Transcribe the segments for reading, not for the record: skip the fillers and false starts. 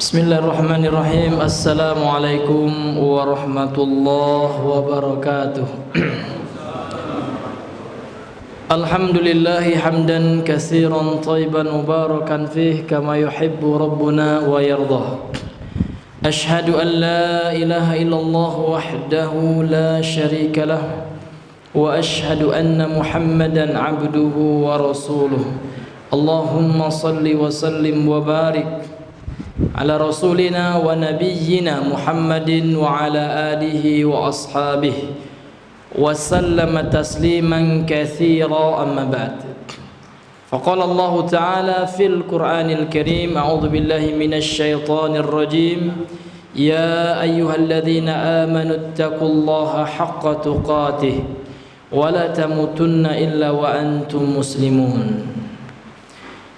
Bismillahirrahmanirrahim. Assalamualaikum warahmatullahi wabarakatuh. Alhamdulillahi hamdan katsiran thayyiban mubarakan fih kama yuhibbu rabbuna wa yardah. Ashhadu an la ilaha illallah wahdahu la syarika lah wa ashhadu anna Muhammadan abduhu wa rasuluh. Allahumma salli wa sallim wa barik ala rasulina wa nabiyyina Muhammadin wa ala alihi wa ashabihi wa sallama tasliman katsira, amma ba'd. Faqala Allah ta'ala fil Qur'anil Karim, a'udzu billahi minasy syaithanir rajim, ya ayyuhalladzina amanu taqullaha haqqa tuqatih wa la tamutunna illa wa antum muslimun.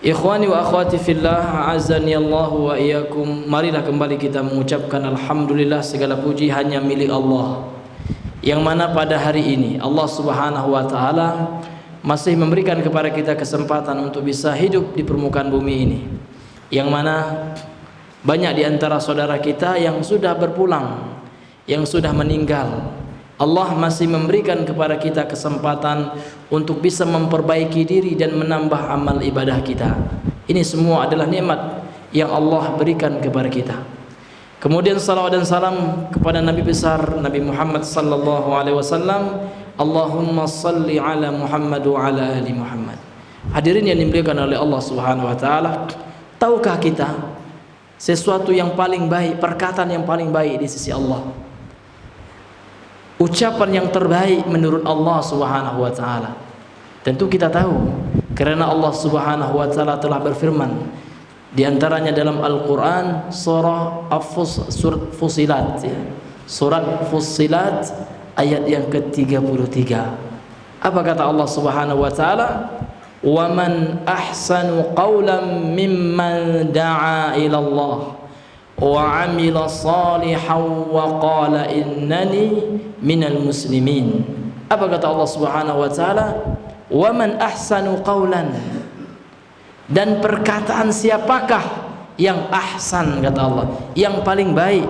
Ikhwani wa akhwati fillah, azani Allah wa iyyakum. Marilah kembali kita mengucapkan alhamdulillah, segala puji hanya milik Allah, yang mana pada hari ini Allah Subhanahu wa taala masih memberikan kepada kita kesempatan untuk bisa hidup di permukaan bumi ini, yang mana banyak di antara saudara kita yang sudah berpulang, yang sudah meninggal. Allah masih memberikan kepada kita kesempatan untuk bisa memperbaiki diri dan menambah amal ibadah kita. Ini semua adalah nikmat yang Allah berikan kepada kita. Kemudian salawat dan salam kepada Nabi besar Nabi Muhammad sallallahu alaihi wasallam. Allahumma salli ala Muhammad wa ala ali Muhammad. Hadirin yang dimuliakan oleh Allah Subhanahu wa taala, tahukah kita sesuatu yang paling baik, perkataan yang paling baik di sisi Allah? Ucapan yang terbaik menurut Allah Subhanahu wa taala. Tentu kita tahu, karena Allah Subhanahu wa taala telah berfirman di antaranya dalam Al-Qur'an surat Fussilat, surat Fussilat ayat yang ke-33. Apa kata Allah Subhanahu wa taala? Wa man ahsanu qawlan mimman da'a ila Allah wa 'amila salihan wa qala innani minal muslimin. Apa kata Allah Subhanahu wa taala? Wa man ahsanu qawlan, dan perkataan siapakah yang ahsan, kata Allah, yang paling baik,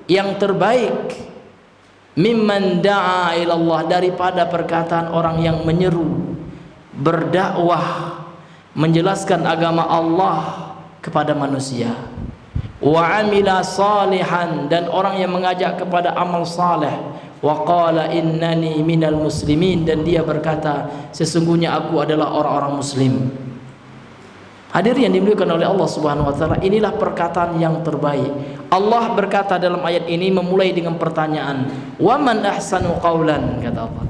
yang terbaik, mimman da'a ilallah, daripada perkataan orang yang menyeru, berdakwah, menjelaskan agama Allah kepada manusia. Wa amila salihan, dan orang yang mengajak kepada amal saleh. Wa qala innani minal muslimin, dan dia berkata sesungguhnya aku adalah orang-orang muslim. Hadirin yang dimuliakan oleh Allah Subhanahu wa taala, inilah perkataan yang terbaik. Allah berkata dalam ayat ini memulai dengan pertanyaan, wa man ahsanu qawlan, kata Allah.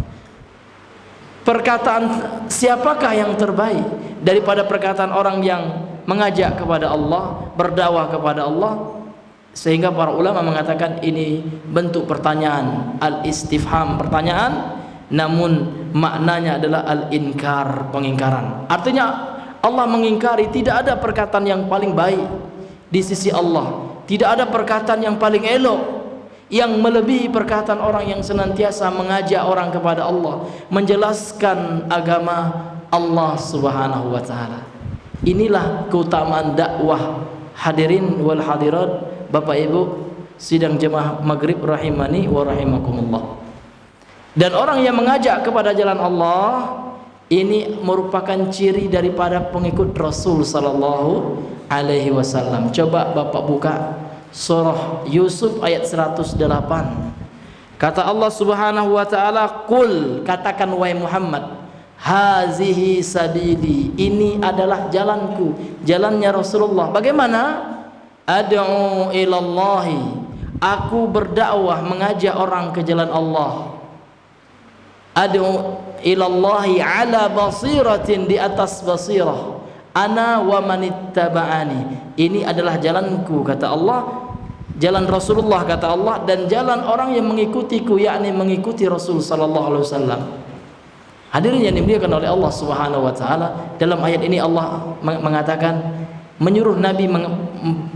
Perkataan siapakah yang terbaik daripada perkataan orang yang mengajak kepada Allah, berdakwah kepada Allah? Sehingga para ulama mengatakan ini bentuk pertanyaan, al-istifham, pertanyaan, namun maknanya adalah al-inkar, pengingkaran. Artinya Allah mengingkari tidak ada perkataan yang paling baik di sisi Allah, tidak ada perkataan yang paling elok yang melebihi perkataan orang yang senantiasa mengajak orang kepada Allah, menjelaskan agama Allah Subhanahu wa taala. Inilah keutamaan dakwah. Hadirin wal hadirat, Bapak Ibu sidang jemaah maghrib rahimani wa rahimakumullah. Dan orang yang mengajak kepada jalan Allah ini merupakan ciri daripada pengikut Rasul sallallahu alaihi wasallam. Coba Bapak buka surah Yusuf ayat 108. Kata Allah Subhanahu wa taala, "Qul," katakan wahai Muhammad, "hazihi sabili," ini adalah jalanku, jalannya Rasulullah. Bagaimana? "Ad'u ilallahi," aku berdakwah, mengajak orang ke jalan Allah. "Ad'u ilallahi ala basiratin," di atas basirah. "Ana wa manittaba'ani," ini adalah jalanku, kata Allah, jalan Rasulullah, kata Allah, dan jalan orang yang mengikutiku, yakni mengikuti Rasul sallallahu alaihi wasallam. Hadirin yang dimuliakan oleh Allah Subhanahu wa taala, dalam ayat ini Allah mengatakan, menyuruh Nabi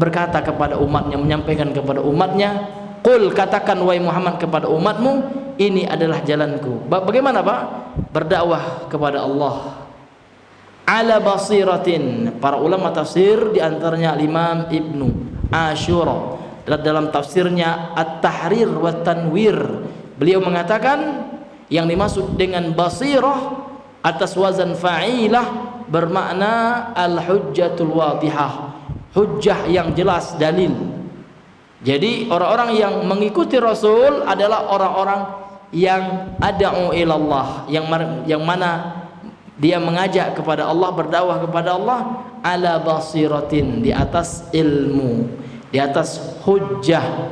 berkata kepada umatnya, menyampaikan kepada umatnya, "Qul," katakan wahai Muhammad kepada umatmu, ini adalah jalanku. Bagaimana Pak? Berdakwah kepada Allah ala basiratin. Para ulama tafsir diantaranya Imam Ibnu Asyura. Dalam tafsirnya At-Tahrir wa Tanwir, beliau mengatakan yang dimaksud dengan basirah atas wazan fa'ilah bermakna al-hujjatul wadihah, hujjah yang jelas, dalil. Jadi orang-orang yang mengikuti Rasul adalah orang-orang yang ada'u ilallah, yang mana dia mengajak kepada Allah, berdakwah kepada Allah ala basiratin, di atas ilmu, di atas hujjah.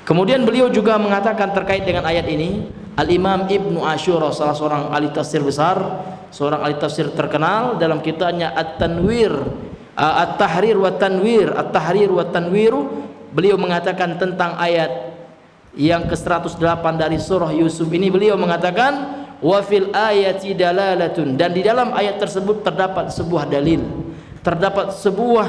Kemudian beliau juga mengatakan terkait dengan ayat ini, Al-Imam Ibnu Asyura, salah seorang ahli tafsir besar, seorang ahli tafsir terkenal, dalam kitabnya At-Tanwir, At-Tahrir wa Tanwir, At-Tahrir wa Tanwiru, beliau mengatakan tentang ayat yang ke-108 dari surah Yusuf ini, beliau mengatakan wa fil ayati dalalatun, dan di dalam ayat tersebut terdapat sebuah dalil, terdapat sebuah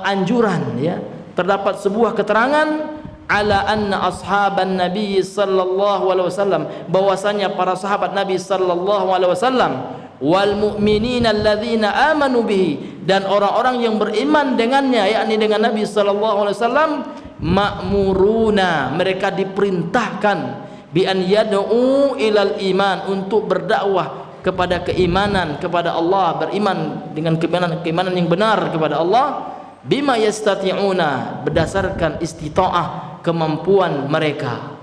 anjuran, ya, terdapat sebuah keterangan ala anna ashaban nabi sallallahu alaihi wasallam, bahwasanya para sahabat Nabi sallallahu alaihi wasallam, wal mu'minina alladzina amanu bihi, dan orang-orang yang beriman dengannya, yakni dengan Nabi sallallahu alaihi wasallam, ma'muruna, mereka diperintahkan bi an yad'u ilal iman, untuk berdakwah kepada keimanan kepada Allah, beriman dengan keimanan yang benar kepada Allah, bima yastati'una, berdasarkan istita'ah, kemampuan mereka.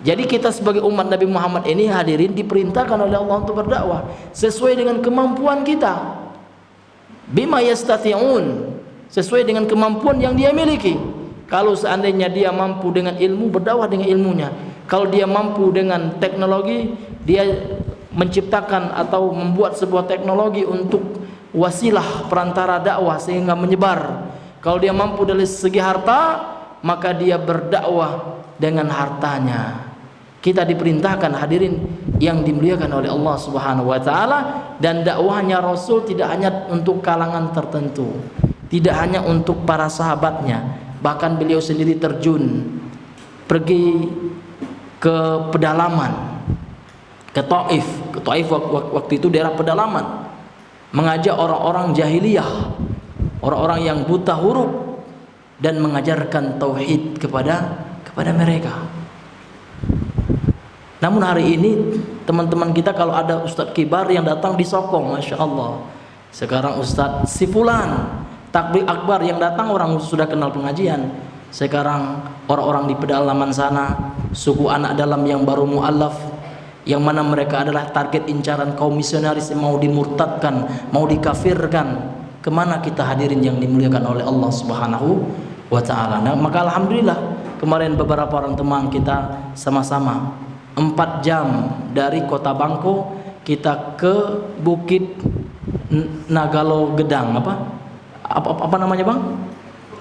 Jadi kita sebagai umat Nabi Muhammad ini, hadirin, diperintahkan oleh Allah untuk berdakwah sesuai dengan kemampuan kita. Bima yastati'un, sesuai dengan kemampuan yang dia miliki. Kalau seandainya dia mampu dengan ilmu, berdakwah dengan ilmunya. Kalau dia mampu dengan teknologi, dia menciptakan atau membuat sebuah teknologi untuk wasilah perantara dakwah sehingga menyebar. Kalau dia mampu dari segi harta, maka dia berdakwah dengan hartanya. Kita diperintahkan, hadirin yang dimuliakan oleh Allah Subhanahu wa taala, dan dakwahnya Rasul tidak hanya untuk kalangan tertentu, tidak hanya untuk para sahabatnya, bahkan beliau sendiri terjun pergi ke pedalaman, ke Taif. Ke Taif waktu itu daerah pedalaman, mengajak orang-orang jahiliyah, orang-orang yang buta huruf, dan mengajarkan tauhid kepada mereka. Namun hari ini teman-teman kita, kalau ada ustadz kibar yang datang disokong, masya Allah. Sekarang ustadz si fulan, takbir akbar yang datang orang sudah kenal pengajian. Sekarang orang-orang di pedalaman sana, suku anak dalam yang baru mu'allaf, yang mana mereka adalah target incaran kaum misionaris yang mau dimurtadkan, mau dikafirkan. Kemana kita, hadirin yang dimuliakan oleh Allah Subhanahu wa ta'ala? Nah, maka alhamdulillah kemarin beberapa orang teman kita sama-sama 4 jam dari kota Bangko kita ke Bukit Nagalo Gedang, apa namanya bang?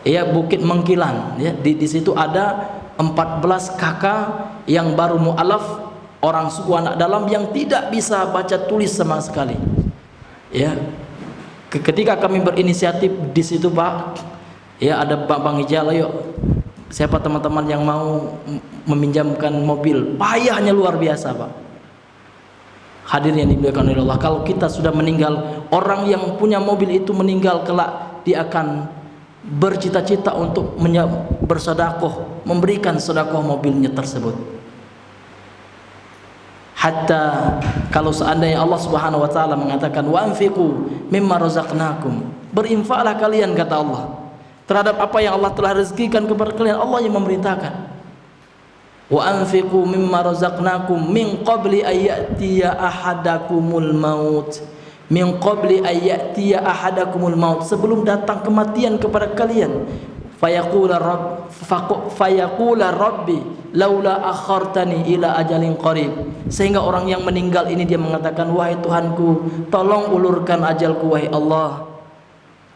Ya, Bukit Mengkilan, ya. Di situ ada 14 kakak yang baru mu'alaf, orang suku anak dalam yang tidak bisa baca tulis sama sekali, ya. Ketika kami berinisiatif di situ, Pak, ya, ada Bang Ijal, ayo siapa teman-teman yang mau meminjamkan mobil, payahnya luar biasa, Pak. Hadirin yang dimuliakan oleh Allah, kalau kita sudah meninggal, orang yang punya mobil itu meninggal kelak, dia akan bercita-cita untuk bersedekah, memberikan sedekah mobilnya tersebut. Hatta kalau seandainya Allah Subhanahu wa taala mengatakan wa anfiqu mimma razaqnakum, berinfaklah kalian, kata Allah, terhadap apa yang Allah telah rezekikan kepada kalian. Allah yang memerintahkan. Wa anfiqu mimma razaqnakum min qabli ayyatiya ahadakumul maut. Min qabli ayyatiya ahadakumul maut, sebelum datang kematian kepada kalian. Fayaqula rabbi laula akhartani ila ajalin qarib, sehingga orang yang meninggal ini dia mengatakan, wahai Tuhanku, tolong ulurkan ajalku, wahai Allah.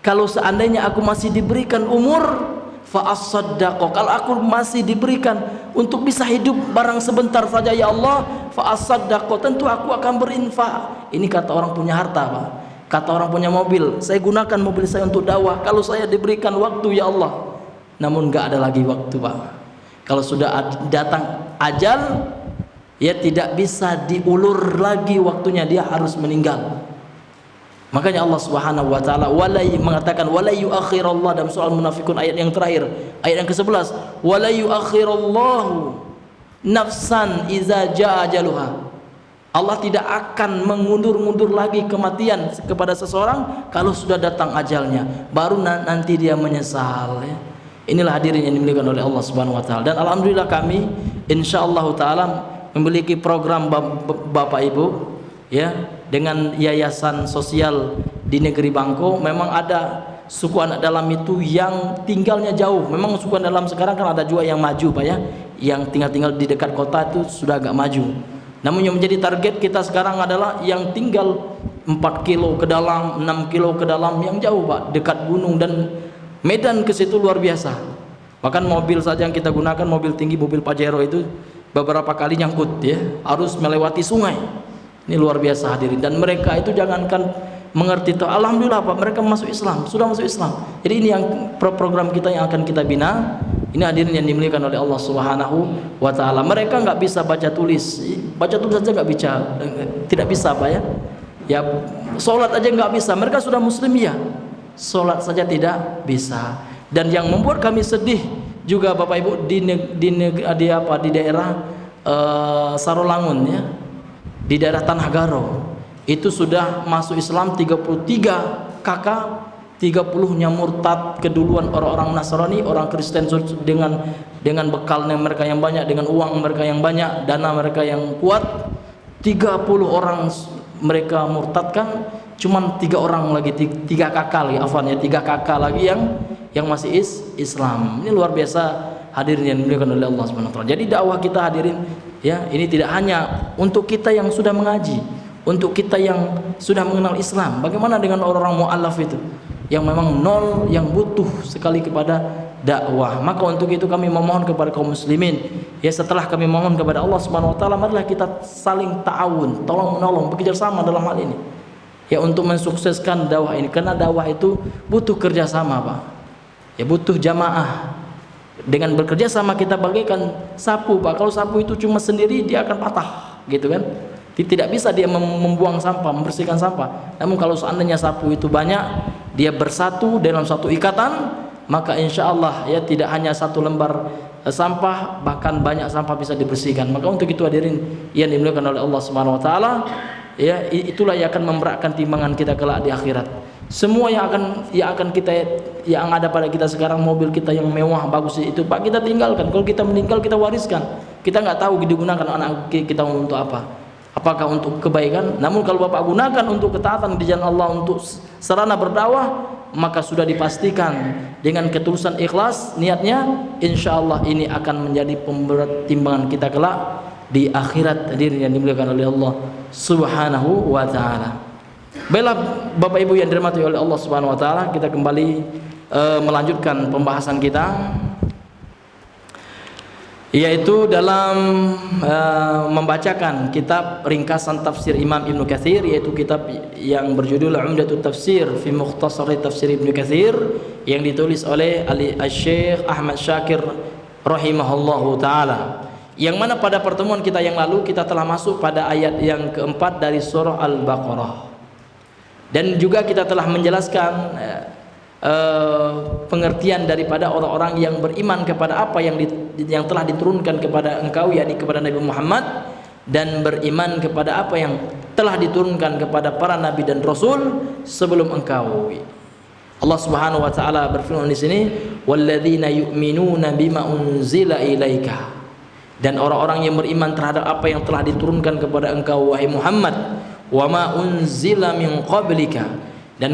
Kalau seandainya aku masih diberikan umur, fa as-saddaqah, kalau aku masih diberikan untuk bisa hidup barang sebentar saja, ya Allah, fa as-saddaqah, tentu aku akan berinfak. Ini kata orang punya harta, Pak. Kata orang punya mobil, saya gunakan mobil saya untuk dakwah kalau saya diberikan waktu, ya Allah. Namun enggak ada lagi waktu, Pak. Kalau sudah datang ajal, ya tidak bisa diulur lagi waktunya, dia harus meninggal. Makanya Allah Subhanahu wa taala mengatakan wala yuakhirallah dalam surah Al-Munafiqun ayat yang terakhir, ayat yang ke-11, wala yuakhirallahu nafsan iza jaa ajaluha. Allah tidak akan mengundur-mundur lagi kematian kepada seseorang kalau sudah datang ajalnya, baru nanti dia menyesal ya. Inilah hadirin yang dimuliakan oleh Allah Subhanahu wa taala. Dan alhamdulillah kami insyaallah taala memiliki program Bapak Ibu ya, dengan yayasan sosial di negeri Bangko. Memang ada suku anak dalam itu yang tinggalnya jauh. Memang suku anak dalam sekarang kan ada juga yang maju Pak ya, yang tinggal di dekat kota itu sudah agak maju. Namun yang menjadi target kita sekarang adalah yang tinggal 4 kilo ke dalam, 6 kilo ke dalam, yang jauh Pak, dekat gunung dan medan ke situ luar biasa. Bahkan mobil saja yang kita gunakan, mobil tinggi, mobil Pajero itu beberapa kali nyangkut ya, harus melewati sungai. Ini luar biasa hadirin. Dan mereka itu jangankan mengerti, alhamdulillah Pak, mereka masuk Islam, sudah masuk Islam. Jadi ini yang program kita yang akan kita bina. Ini hadirin yang dimuliakan oleh Allah Subhanahu wa taala. Mereka nggak bisa baca tulis saja nggak bisa, tidak bisa Pak ya. Ya sholat aja nggak bisa. Mereka sudah muslim ya, sholat saja tidak bisa. Dan yang membuat kami sedih juga Bapak Ibu di daerah Sarolangun ya, di daerah Tanah Garo itu sudah masuk Islam 33 kakak, 30-nya murtad keduluan orang-orang Nasrani, orang Kristen dengan bekalnya mereka yang banyak, dengan uang mereka yang banyak, dana mereka yang kuat. 30 orang mereka murtadkan, cuman 3 orang lagi, 3 kakak lagi, afwan ya, 3 kakak lagi yang masih Islam. Ini luar biasa hadirin yang dimuliakan oleh Allah Subhanahu wa taala. Jadi dakwah kita hadirin ya, ini tidak hanya untuk kita yang sudah mengaji, untuk kita yang sudah mengenal Islam. Bagaimana dengan orang-orang mu'allaf itu yang memang nol, yang butuh sekali kepada dakwah? Maka untuk itu kami memohon kepada kaum muslimin ya, setelah kami mohon kepada Allah Subhanahu wa taala, marilah kita saling ta'awun, tolong menolong, bekerja sama dalam hal ini ya, untuk mensukseskan dakwah ini. Karena dakwah itu butuh kerjasama Pak ya, butuh jamaah. Dengan bekerja sama kita bagaikan sapu Pak. Kalau sapu itu cuma sendiri dia akan patah gitu kan, tidak bisa dia membuang sampah, membersihkan sampah. Namun kalau seandainya sapu itu banyak, dia bersatu dalam satu ikatan, maka insya Allah ya, tidak hanya satu lembar sampah, bahkan banyak sampah bisa dibersihkan. Maka untuk itu hadirin yang dimuliakan oleh Allah Subhanahu wa taala ya, itulah yang akan memberatkan timbangan kita kelak di akhirat. Semua yang akan kita, yang ada pada kita sekarang, mobil kita yang mewah bagus itu Pak, kita tinggalkan. Kalau kita meninggal kita wariskan. Kita nggak tahu digunakan anak kita untuk apa. Apakah untuk kebaikan? Namun kalau Bapak gunakan untuk ketaatan di jalan Allah, untuk sarana berdakwah, maka sudah dipastikan dengan ketulusan ikhlas niatnya, insya Allah ini akan menjadi pemberat timbangan kita kelak di akhirat hadirin yang dimuliakan oleh Allah Subhanahu wa taala. Baiklah Bapak Ibu yang dirahmati oleh Allah Subhanahu wa taala, kita kembali melanjutkan pembahasan kita, yaitu dalam membacakan kitab ringkasan tafsir Imam Ibnu Katsir, yaitu kitab yang berjudul Umdatut Tafsir fi Mukhtasar Tafsir Ibnu Katsir, yang ditulis oleh Syekh Ahmad Syakir rahimahullahu taala. Yang mana pada pertemuan kita yang lalu kita telah masuk pada ayat yang keempat dari surah Al-Baqarah, dan juga kita telah menjelaskan pengertian daripada orang-orang yang beriman kepada apa yang telah diturunkan kepada engkau, yakni kepada Nabi Muhammad, dan beriman kepada apa yang telah diturunkan kepada para nabi dan rasul sebelum engkau. Allah Subhanahu wa taala berfirman di sini, walladzina yu'minuna bima unzila ilaika, dan orang-orang yang beriman terhadap apa yang telah diturunkan kepada engkau wahai Muhammad, wa ma unzila min qablika, dan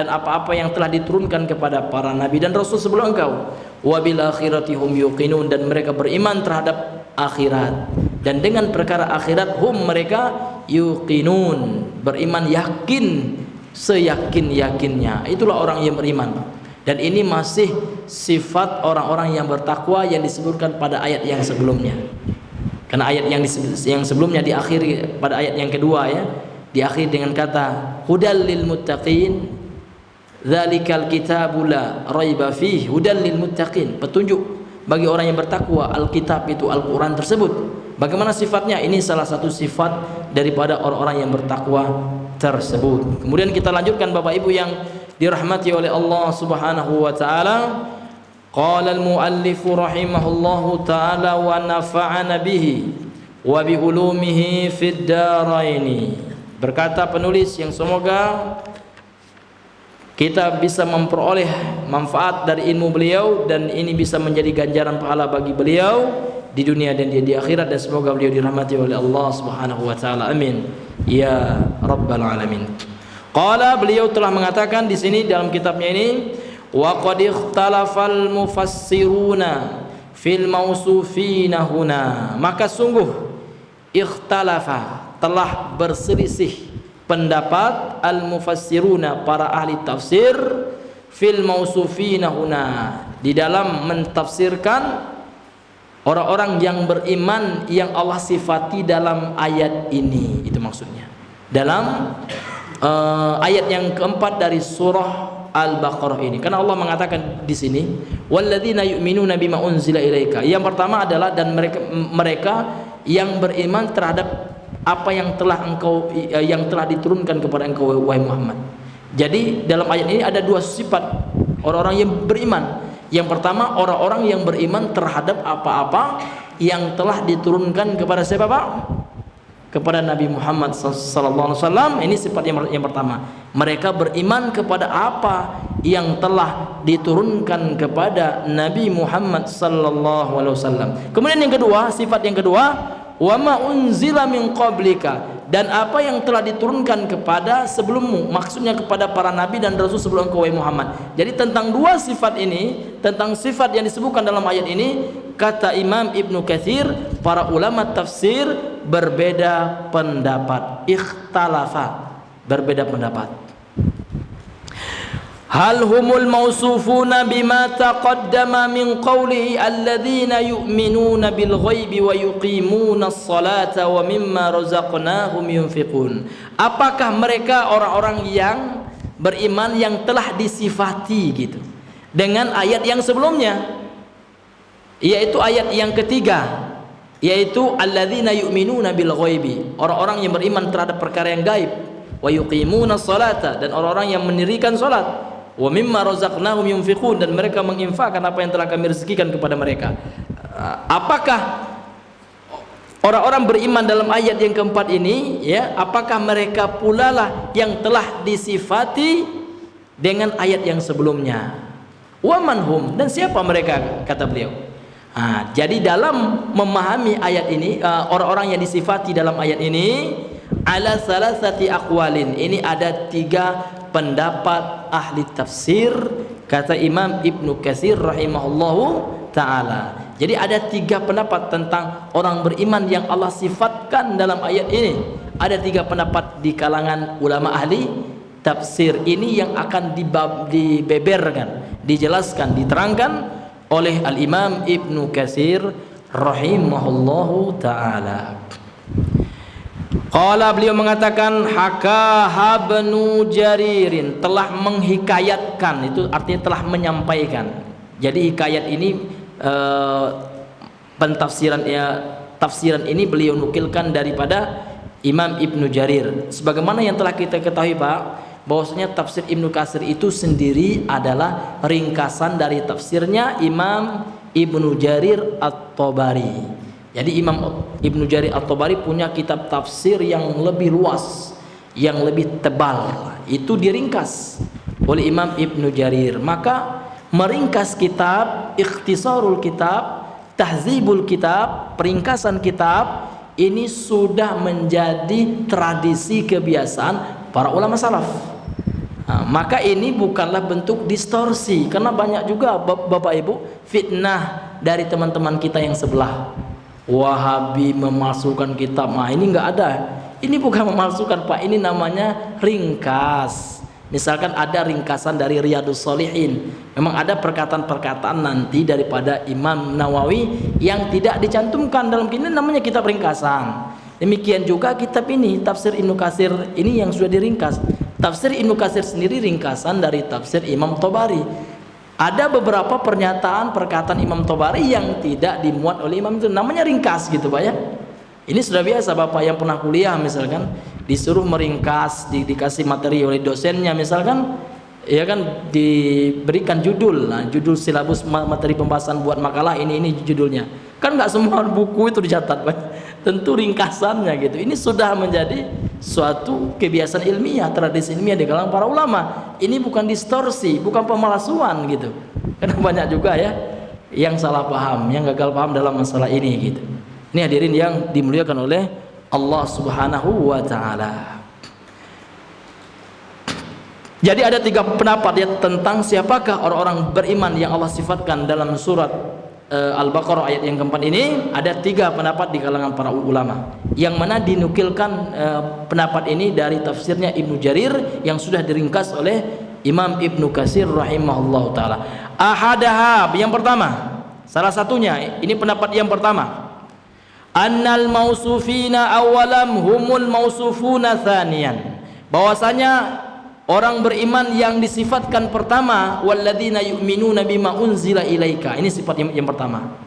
apa-apa yang telah diturunkan kepada para nabi dan rasul sebelum engkau, wa bil akhirati hum yuqinun, dan mereka beriman terhadap akhirat, dan dengan perkara akhirat hum mereka yuqinun, beriman yakin seyakin-yakinnya. Itulah orang yang beriman. Dan ini masih sifat orang-orang yang bertakwa yang disebutkan pada ayat yang sebelumnya. Karena ayat yang sebelumnya diakhiri pada ayat yang kedua ya, diakhiri dengan kata hudal lil muttaqin, dzalikal kitabu la raiba fihi hudal lil muttaqin, petunjuk bagi orang yang bertakwa. Alkitab itu Al-Qur'an tersebut. Bagaimana sifatnya? Ini salah satu sifat daripada orang-orang yang bertakwa tersebut. Kemudian kita lanjutkan Bapak Ibu yang dirahmati oleh Allah Subhanahu wa taala. Qala al-muallif rahimahullahu taala wa nafa'ana bihi wa bi ulumihi fid daraini. Berkata penulis yang semoga kita bisa memperoleh manfaat dari ilmu beliau dan ini bisa menjadi ganjaran pahala bagi beliau di dunia dan di akhirat, dan semoga beliau dirahmati oleh Allah Subhanahu wa taala. Amin ya rabbal alamin. Qala, beliau telah mengatakan di sini dalam kitabnya ini, wa qad ikhtalafal mufassiruna fil mausufina huna. Maka sungguh ikhtalafa, telah berselisih pendapat al mufassiruna, para ahli tafsir, fil mausufina huna, di dalam mentafsirkan orang-orang yang beriman yang Allah sifati dalam ayat ini. Itu maksudnya dalam ayat yang keempat dari surah Al-Baqarah ini. Karena Allah mengatakan di sini, walladzina yu'minuna bima unzila ilaika. Yang pertama adalah dan mereka yang beriman terhadap apa yang telah diturunkan kepada engkau wahai Muhammad. Jadi dalam ayat ini ada dua sifat orang-orang yang beriman. Yang pertama, orang-orang yang beriman terhadap apa-apa yang telah diturunkan kepada siapa, Pak? Kepada Nabi Muhammad sallallahu alaihi wasallam. Ini sifat yang pertama. Mereka beriman kepada apa yang telah diturunkan kepada Nabi Muhammad sallallahu alaihi wasallam. Kemudian yang kedua, sifat yang kedua, wa ma unzila min qablika, dan apa yang telah diturunkan kepada sebelummu, maksudnya kepada para nabi dan rasul sebelum engkau wahai Muhammad. Jadi tentang dua sifat ini, tentang sifat yang disebutkan dalam ayat ini, kata Imam Ibnu Katsir, para ulama tafsir berbeda pendapat, ikhtalafa, berbeda pendapat. Hal humul mausufuna bima taqaddama min qawlihi alladzina yu'minuna bil ghaibi wa yuqimuna as-salata wa mimma razaqnahum yunfiqun. Apakah mereka orang-orang yang beriman yang telah disifati gitu dengan ayat yang sebelumnya, yaitu ayat yang ketiga, yaitu alladzina yu'minuna bil ghaibi, orang-orang yang beriman terhadap perkara yang gaib, wa yuqimuna as-salata, dan orang-orang yang mendirikan salat, wa mimma razaqnahum yunfiqun, dan mereka menginfakkan apa yang telah kami rezekikan kepada mereka. Apakah orang-orang beriman dalam ayat yang keempat ini, ya, apakah mereka pula lah yang telah disifati dengan ayat yang sebelumnya? Wa manhum, dan siapa mereka, kata beliau. Jadi dalam memahami ayat ini, orang-orang yang disifati dalam ayat ini, ala salasati aqwalin, ini ada tiga pendapat ahli tafsir, kata Imam Ibnu Katsir rahimahullahu ta'ala. Jadi ada tiga pendapat tentang orang beriman yang Allah sifatkan dalam ayat ini. Ada tiga pendapat di kalangan ulama ahli tafsir ini yang akan dibeberkan, dijelaskan, diterangkan oleh Al-Imam Ibnu Katsir rahimahullahu ta'ala. Qala, beliau mengatakan, hakaha Ibnu Jaririn, telah menghikayatkan, itu artinya telah menyampaikan. Jadi hikayat ini tafsiran ini beliau nukilkan daripada Imam Ibnu Jarir. Sebagaimana yang telah kita ketahui, Pak, bahwasanya tafsir Ibnu Katsir itu sendiri adalah ringkasan dari tafsirnya Imam Ibnu Jarir At-Tabari. Jadi Imam Ibnu Jarir At-Tabari punya kitab tafsir yang lebih luas, yang lebih tebal. Itu diringkas oleh Imam Ibnu Jarir. Maka meringkas kitab, ikhtisarul kitab, tahzibul kitab, peringkasan kitab, ini sudah menjadi tradisi kebiasaan para ulama salaf. Maka ini bukanlah bentuk distorsi, karena banyak juga Bapak Ibu fitnah dari teman-teman kita yang sebelah. Wahabi memasukkan kitab, ini nggak ada. Ini bukan memasukkan, Pak, ini namanya ringkas. Misalkan ada ringkasan dari Riyadhus Shalihin, memang ada perkataan-perkataan nanti daripada Imam Nawawi yang tidak dicantumkan dalam ini, namanya kitab ringkasan. Demikian juga kitab ini, tafsir Ibnu Katsir ini yang sudah diringkas. Tafsir Ibnu Katsir sendiri ringkasan dari tafsir Imam Tabari. Ada beberapa pernyataan perkataan Imam Tabari yang tidak dimuat oleh Imam itu, namanya ringkas gitu, Pak, ya. Ini sudah biasa Bapak yang pernah kuliah misalkan disuruh meringkas, dikasih materi oleh dosennya misalkan, ya kan, diberikan judul, judul silabus materi pembahasan buat makalah ini judulnya. Kan nggak semua buku itu dicatat, Pak. Tentu ringkasannya gitu. Ini sudah menjadi suatu kebiasaan ilmiah, tradisi ilmiah di kalangan para ulama. Ini bukan distorsi, bukan pemalsuan gitu. Karena banyak juga ya yang salah paham, yang gagal paham dalam masalah ini gitu. Ini hadirin yang dimuliakan oleh Allah Subhanahu wa taala. Jadi ada 3 pendapat ya tentang siapakah orang-orang beriman yang Allah sifatkan dalam surat Al-Baqarah ayat yang keempat ini. Ada 3 pendapat di kalangan para ulama, yang mana dinukilkan pendapat ini dari tafsirnya Ibnu Jarir yang sudah diringkas oleh Imam Ibnu Katsir rahimahullah taala. Ahadaha, yang pertama, salah satunya, ini pendapat yang pertama, annal mausufina awalam humul mausufuna thaniyan, bahwasanya orang beriman yang disifatkan pertama, walladzina yu'minuna bima unzila ilaika, ini sifat yang pertama.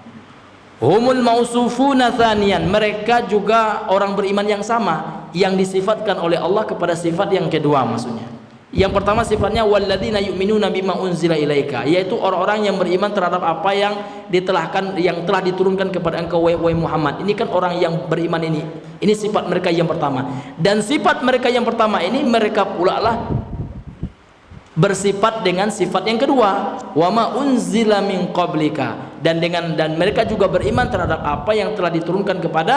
Humul mausufuna thaniyan, mereka juga orang beriman yang sama yang disifatkan oleh Allah kepada sifat yang kedua maksudnya. Yang pertama sifatnya walladzina yu'minuna bima unzila ilaika, yaitu orang-orang yang beriman terhadap apa yang ditelahkan, yang telah diturunkan kepada engkau wahai Muhammad. Ini kan orang yang beriman ini. Ini sifat mereka yang pertama. Dan sifat mereka yang pertama ini mereka pula lah bersifat dengan sifat yang kedua, wama unzila min qablika, dan mereka juga beriman terhadap apa yang telah diturunkan kepada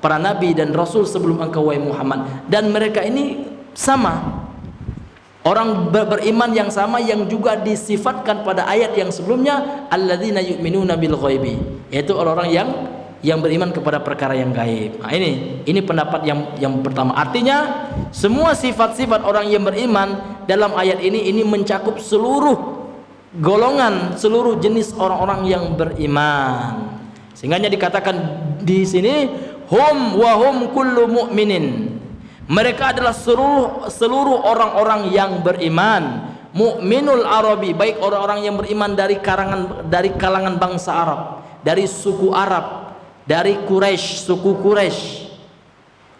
para nabi dan rasul sebelum engkau wahai Muhammad. Dan mereka ini sama, orang beriman yang sama yang juga disifatkan pada ayat yang sebelumnya, alladzina yu'minuna bil ghaibi, yaitu orang-orang yang beriman kepada perkara yang gaib. Nah, ini pendapat yang pertama. Artinya semua sifat-sifat orang yang beriman dalam ayat ini mencakup seluruh golongan, seluruh jenis orang-orang yang beriman. Sehingga dikatakan di sini hum wa hum kullu mu'minin. Mereka adalah seluruh orang-orang yang beriman. Mukminul Arabi, baik orang-orang yang beriman dari kalangan bangsa Arab, dari suku Arab, dari Quraisy, suku Quraisy.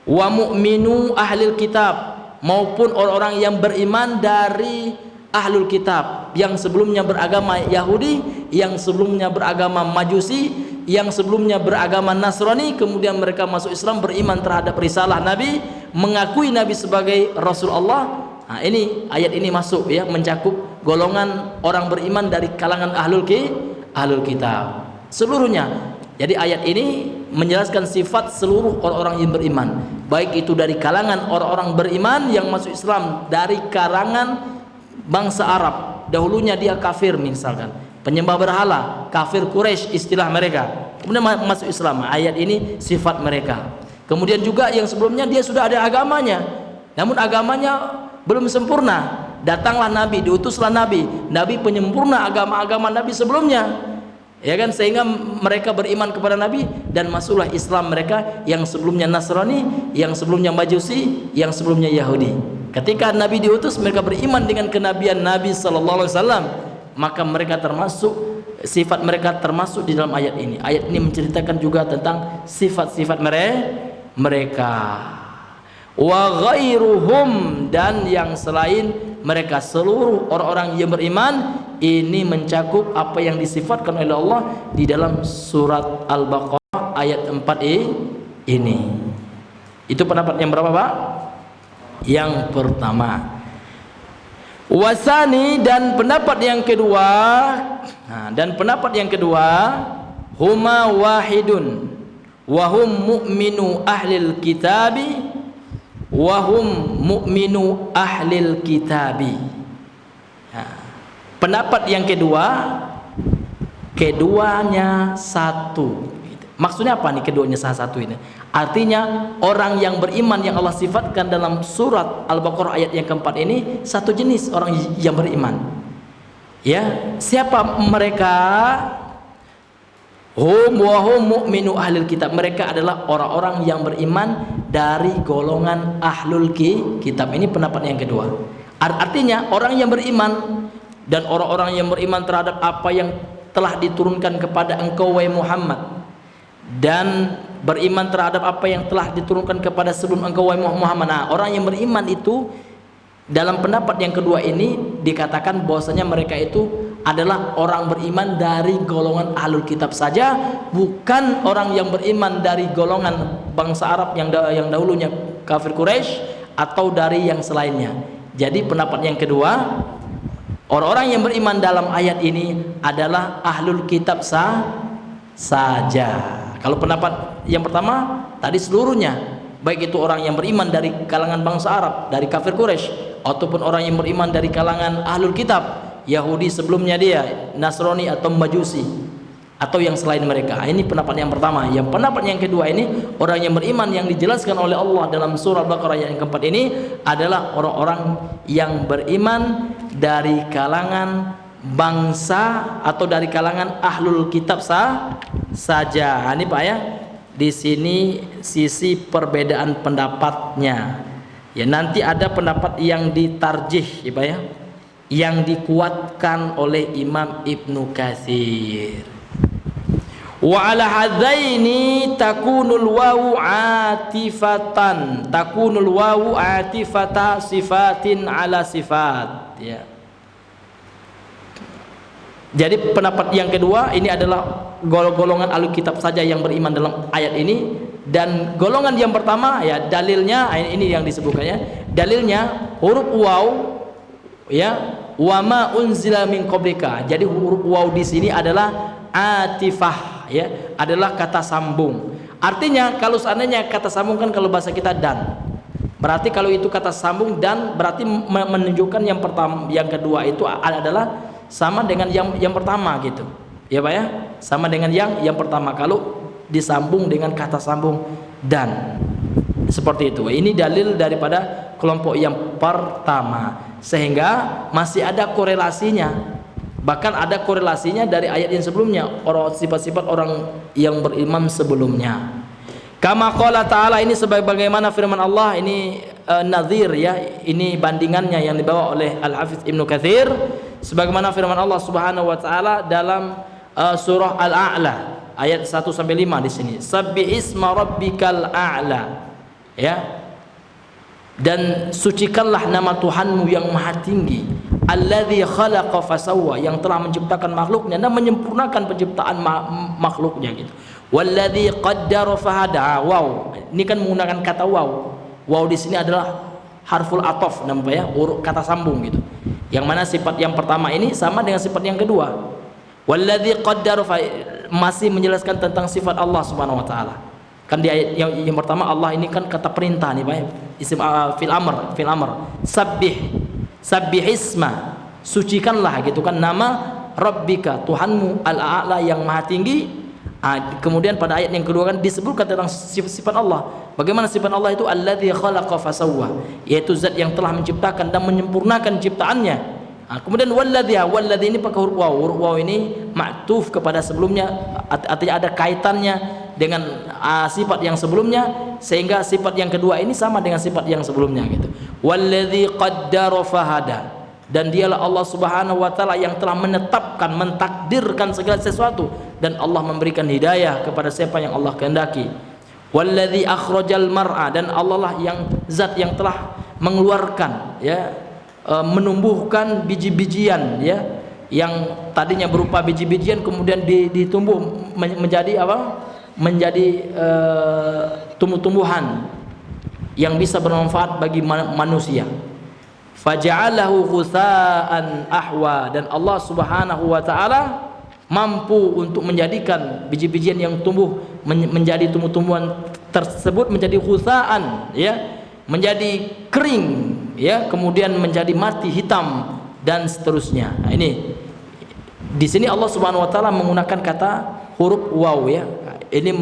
Wa mu'minu ahlil kitab, maupun orang-orang yang beriman dari ahlul kitab, yang sebelumnya beragama Yahudi, yang sebelumnya beragama Majusi, yang sebelumnya beragama Nasrani, kemudian mereka masuk Islam, beriman terhadap risalah Nabi, mengakui Nabi sebagai Rasul Allah. Nah, ini ayat ini masuk ya, mencakup golongan orang beriman dari kalangan ahlul kitab seluruhnya. Jadi ayat ini menjelaskan sifat seluruh orang-orang yang beriman, baik itu dari kalangan orang-orang beriman yang masuk Islam dari kalangan bangsa Arab, dahulunya dia kafir misalkan, penyembah berhala, kafir Quraisy istilah mereka, kemudian masuk Islam. Ayat ini sifat mereka. Kemudian juga yang sebelumnya dia sudah ada agamanya, namun agamanya belum sempurna. Datanglah Nabi, diutuslah Nabi penyempurna agama-agama Nabi sebelumnya, ya kan, sehingga mereka beriman kepada Nabi dan masuklah Islam mereka yang sebelumnya Nasrani, yang sebelumnya Majusi, yang sebelumnya Yahudi. Ketika Nabi diutus, mereka beriman dengan kenabian Nabi sallallahu alaihi wasallam, maka mereka termasuk, sifat mereka termasuk di dalam ayat ini. Ayat ini menceritakan juga tentang sifat-sifat mereka. Wa ghairuhum, dan yang selain mereka, seluruh orang-orang yang beriman ini mencakup apa yang disifatkan oleh Allah di dalam surat Al-Baqarah ayat 4 ini. Itu pendapat yang berapa, Pak? Yang pertama. Wasani, dan pendapat yang kedua, huma wahidun wahum mu'minu ahlil kitabi wahum mu'minu ahlil kitabi. Pendapat yang kedua, keduanya satu. Maksudnya apa nih keduanya satu ini? Artinya orang yang beriman yang Allah sifatkan dalam surat Al-Baqarah ayat yang keempat ini satu jenis orang yang beriman. Ya, siapa mereka? Hum wa hum mu'minu ahlul kitab. Mereka adalah orang-orang yang beriman dari golongan ahlul kitab. Ini pendapat yang kedua. Artinya orang yang beriman dan orang-orang yang beriman terhadap apa yang telah diturunkan kepada engkau wahai Muhammad, dan beriman terhadap apa yang telah diturunkan kepada sebelum engkau wahai Muhammad. Nah, orang yang beriman itu dalam pendapat yang kedua ini dikatakan bahwasanya mereka itu adalah orang beriman dari golongan ahlul kitab saja, bukan orang yang beriman dari golongan bangsa Arab yang dahulunya kafir Quraisy atau dari yang selainnya. Jadi pendapat yang kedua, orang-orang yang beriman dalam ayat ini adalah ahlul kitab saja. Kalau pendapat yang pertama tadi seluruhnya, baik itu orang yang beriman dari kalangan bangsa Arab, dari kafir Quraisy, ataupun orang yang beriman dari kalangan ahlul kitab, Yahudi sebelumnya dia, Nasrani atau Majusi, atau yang selain mereka. Ini pendapat yang pertama. Yang pendapat yang kedua ini, orang yang beriman yang dijelaskan oleh Allah dalam surah Al-Baqarah yang keempat ini adalah orang-orang yang beriman dari kalangan bangsa atau dari kalangan ahlul kitab saja. Ini Pak ya, di sini sisi perbedaan pendapatnya. Ya, nanti ada pendapat yang ditarjih ya Pak ya, yang dikuatkan oleh Imam Ibnu Katsir. Wa ala hadzaini takunul wawu atifatan, takunul wawu atifata sifatin ala sifat ya. Jadi pendapat yang kedua ini adalah golongan ahli kitab saja yang beriman dalam ayat ini, dan golongan yang pertama ya dalilnya ini yang disebutkannya, dalilnya huruf waw ya, wa ma unzila min qablika. Jadi huruf waw di sini adalah atifah ya, adalah kata sambung. Artinya kalau seandainya kata sambung kan kalau bahasa kita dan, berarti kalau itu kata sambung dan berarti menunjukkan yang pertama, yang kedua itu adalah sama dengan yang pertama gitu ya Pak ya, sama dengan yang pertama kalau disambung dengan kata sambung dan, seperti itu. Ini dalil daripada kelompok yang pertama, sehingga masih ada korelasinya, bahkan ada korelasinya dari ayat yang sebelumnya, orang sifat-sifat orang yang beriman sebelumnya. Kama qala ta'ala, ini sebagaimana firman Allah, ini nazir ya, ini bandingannya yang dibawa oleh Al-Hafiz Ibnu Katsir, sebagaimana firman Allah Subhanahu wa taala dalam surah Al-A'la ayat 1 sampai 5 di sini. Sabbihisma rabbikal a'la ya. Dan sucikanlah nama Tuhanmu yang maha tinggi, alladzi khalaqa fasawwa, yang telah menciptakan makhluknya dan menyempurnakan penciptaan makhluknya gitu. Walladzi qaddara fahada. Wow, ini kan menggunakan kata wow. Wow di sini adalah harful ataf namanya ya, kata sambung gitu. Yang mana sifat yang pertama ini sama dengan sifat yang kedua. Walladzi qaddara, masih menjelaskan tentang sifat Allah Subhanahu wa taala. Kan di ayat yang pertama Allah ini kan kata perintah nih Pak. Isim fil amr. Sabbihisma, sucikanlah gitu kan nama Rabbika, Tuhanmu al-a'la yang maha tinggi. Kemudian pada ayat yang kedua kan disebutkan tentang sifat Allah. Bagaimana sifat Allah itu? Alladzi khalaqa fasawwa, yaitu zat yang telah menciptakan dan menyempurnakan ciptaannya. Kemudian walladzi ini pakai huruf waw. Huruf waw ini ma'tuf kepada sebelumnya, artinya ada kaitannya dengan sifat yang sebelumnya, sehingga sifat yang kedua ini sama dengan sifat yang sebelumnya gitu. Walladzi qaddara fahada, dan dialah Allah Subhanahu wa taala yang telah menetapkan, mentakdirkan segala sesuatu, dan Allah memberikan hidayah kepada siapa yang Allah kehendaki. Walladzi akhrajal mar'a, dan Allah lah yang zat yang telah mengeluarkan ya, menumbuhkan biji-bijian ya, yang tadinya berupa biji-bijian kemudian ditumbuh menjadi apa? Menjadi tumbuh-tumbuhan yang bisa bermanfaat bagi manusia. Faja'alahu ghutsa'an ahwa, dan Allah Subhanahu wa taala mampu untuk menjadikan biji-bijian yang tumbuh menjadi tumbuh-tumbuhan tersebut menjadi ghutsa'an ya, menjadi kering ya, kemudian menjadi mati hitam dan seterusnya. Nah, ini di sini Allah Subhanahu wa taala menggunakan kata huruf waw ya. Ini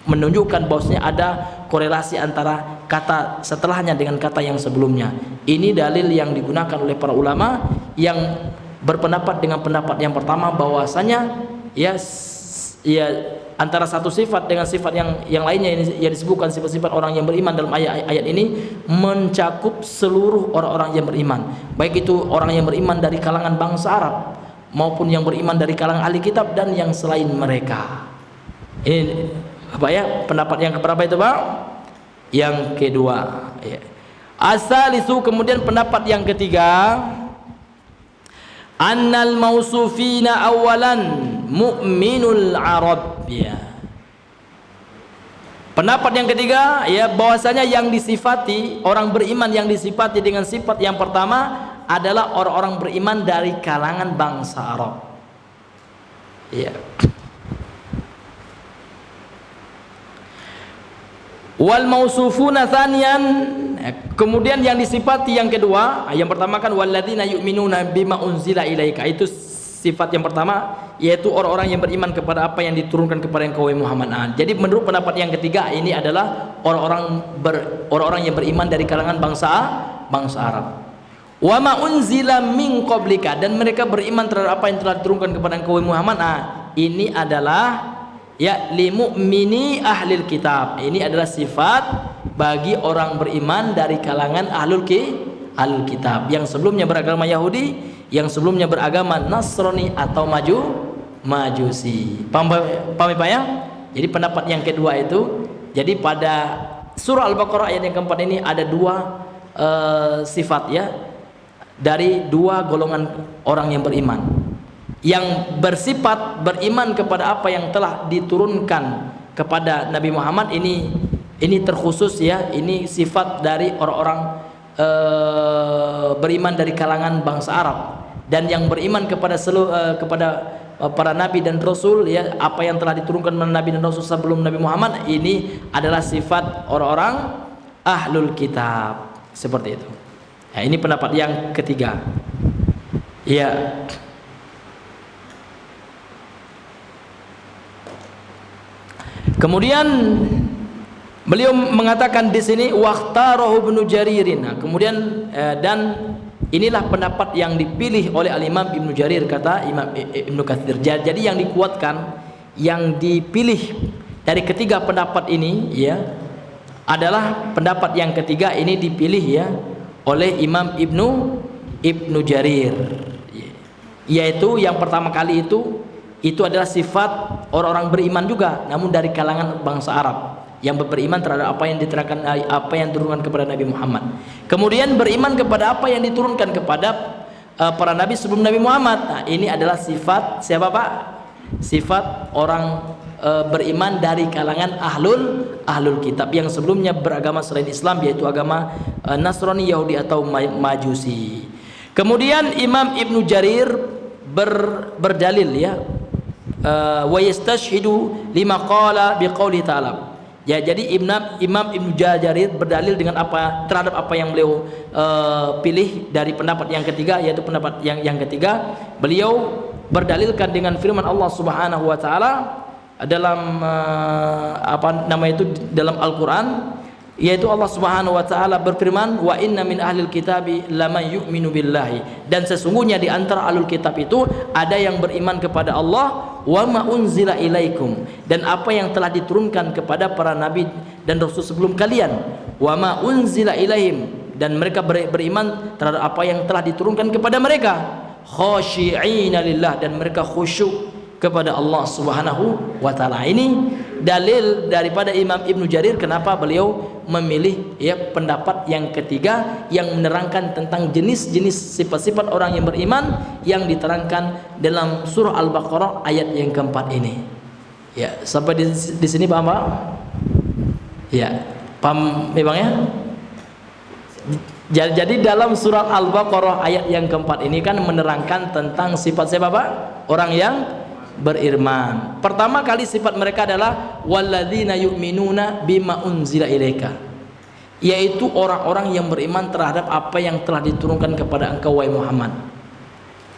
menunjukkan bahwasanya ada korelasi antara kata setelahnya dengan kata yang sebelumnya. Ini dalil yang digunakan oleh para ulama yang berpendapat dengan pendapat yang pertama, bahwasanya ya antara satu sifat dengan sifat yang lainnya yang disebutkan sifat-sifat orang yang beriman dalam ayat ini mencakup seluruh orang-orang yang beriman, baik itu orang yang beriman dari kalangan bangsa Arab maupun yang beriman dari kalangan ahli kitab dan yang selain mereka. Ini apa ya? Pendapat yang keberapa itu, Pak? Yang kedua, ya. Asalisu, kemudian pendapat yang ketiga, annal mausufina awalan mu'minul Arab, ya. Pendapat yang ketiga, ya, bahwasanya yang disifati, orang beriman yang disifati dengan sifat yang pertama adalah orang-orang beriman dari kalangan bangsa Arab. Ya. Wal mausufuna tsaniyan, kemudian yang disifati yang kedua, yang pertama kan walladzina yu'minuna bima unzila ilaika, itu sifat yang pertama, yaitu orang-orang yang beriman kepada apa yang diturunkan kepada engkau Muhammad. Jadi menurut pendapat yang ketiga ini adalah orang-orang yang beriman dari kalangan bangsa Arab. Wa ma unzila min qablika, dan mereka beriman terhadap apa yang telah diturunkan kepada engkau Muhammad. Ini adalah ya limu'mini ahlil kitab. Ini adalah sifat bagi orang beriman dari kalangan ahlul kitab yang sebelumnya beragama Yahudi, yang sebelumnya beragama Nasrani atau Majusi. Paham Pak ya? Jadi pendapat yang kedua itu, jadi pada surah Al-Baqarah ayat yang keempat ini ada dua sifat, ya, dari dua golongan orang yang beriman. Yang bersifat beriman kepada apa yang telah diturunkan kepada Nabi Muhammad ini terkhusus, ya, ini sifat dari orang-orang beriman dari kalangan bangsa Arab. Dan yang beriman kepada kepada para nabi dan rasul, ya, apa yang telah diturunkan kepada nabi dan rasul sebelum Nabi Muhammad, ini adalah sifat orang-orang ahlul kitab, seperti itu. Nah, ini pendapat yang ketiga. Ya. Kemudian beliau mengatakan di sini waqtarahu Ibnu Jaririn. Nah, kemudian dan inilah pendapat yang dipilih oleh Al-Imam Ibnu Jarir, kata Imam Ibnu Katsir. Jadi yang dikuatkan, yang dipilih dari ketiga pendapat ini, ya, adalah pendapat yang ketiga ini dipilih, ya, oleh Imam Ibnu Jarir, yaitu yang pertama kali itu adalah sifat orang-orang beriman juga, namun dari kalangan bangsa Arab yang beriman terhadap apa yang diterangkan, apa yang diturunkan kepada Nabi Muhammad. Kemudian beriman kepada apa yang diturunkan kepada para nabi sebelum Nabi Muhammad. Nah, ini adalah sifat siapa, Pak? Sifat orang beriman dari kalangan ahlul kitab yang sebelumnya beragama selain Islam, yaitu agama Nasrani, Yahudi atau Majusi. Kemudian Imam Ibnu Jarir berdalil, ya, wa yastashhidu lima qala biqauli ta'ala. Ya, jadi Imam Ibnu Jarir berdalil dengan terhadap apa yang beliau pilih dari pendapat yang ketiga, yaitu pendapat yang ketiga, beliau berdalilkan dengan firman Allah Subhanahu wa taala dalam dalam Al-Qur'an, yaitu Allah Subhanahu wa taala berfirman, wa inna min ahlil kitabi laman yu'minu billahi, dan sesungguhnya di antara ahlul kitab itu ada yang beriman kepada Allah, wa ma unzila ilaikum, dan apa yang telah diturunkan kepada para nabi dan rasul sebelum kalian, wa ma unzila ilaihim, dan mereka beriman terhadap apa yang telah diturunkan kepada mereka, khashi'ina lillah, dan mereka khusyuk kepada Allah Subhanahu wa taala. Ini dalil daripada Imam Ibnu Jarir kenapa beliau memilih, ya, pendapat yang ketiga yang menerangkan tentang jenis-jenis sifat-sifat orang yang beriman yang diterangkan dalam surah Al-Baqarah ayat yang keempat ini. Ya, sampai di sini paham, Pak? Ya, paham ya, Bang, ya? Jadi dalam surah Al-Baqarah ayat yang keempat ini kan menerangkan tentang sifat siapa, Pak? Orang yang beriman. Pertama kali sifat mereka adalah walladzina yu'minuna bima unzila ilaika, yaitu orang-orang yang beriman terhadap apa yang telah diturunkan kepada engkau wahai Muhammad.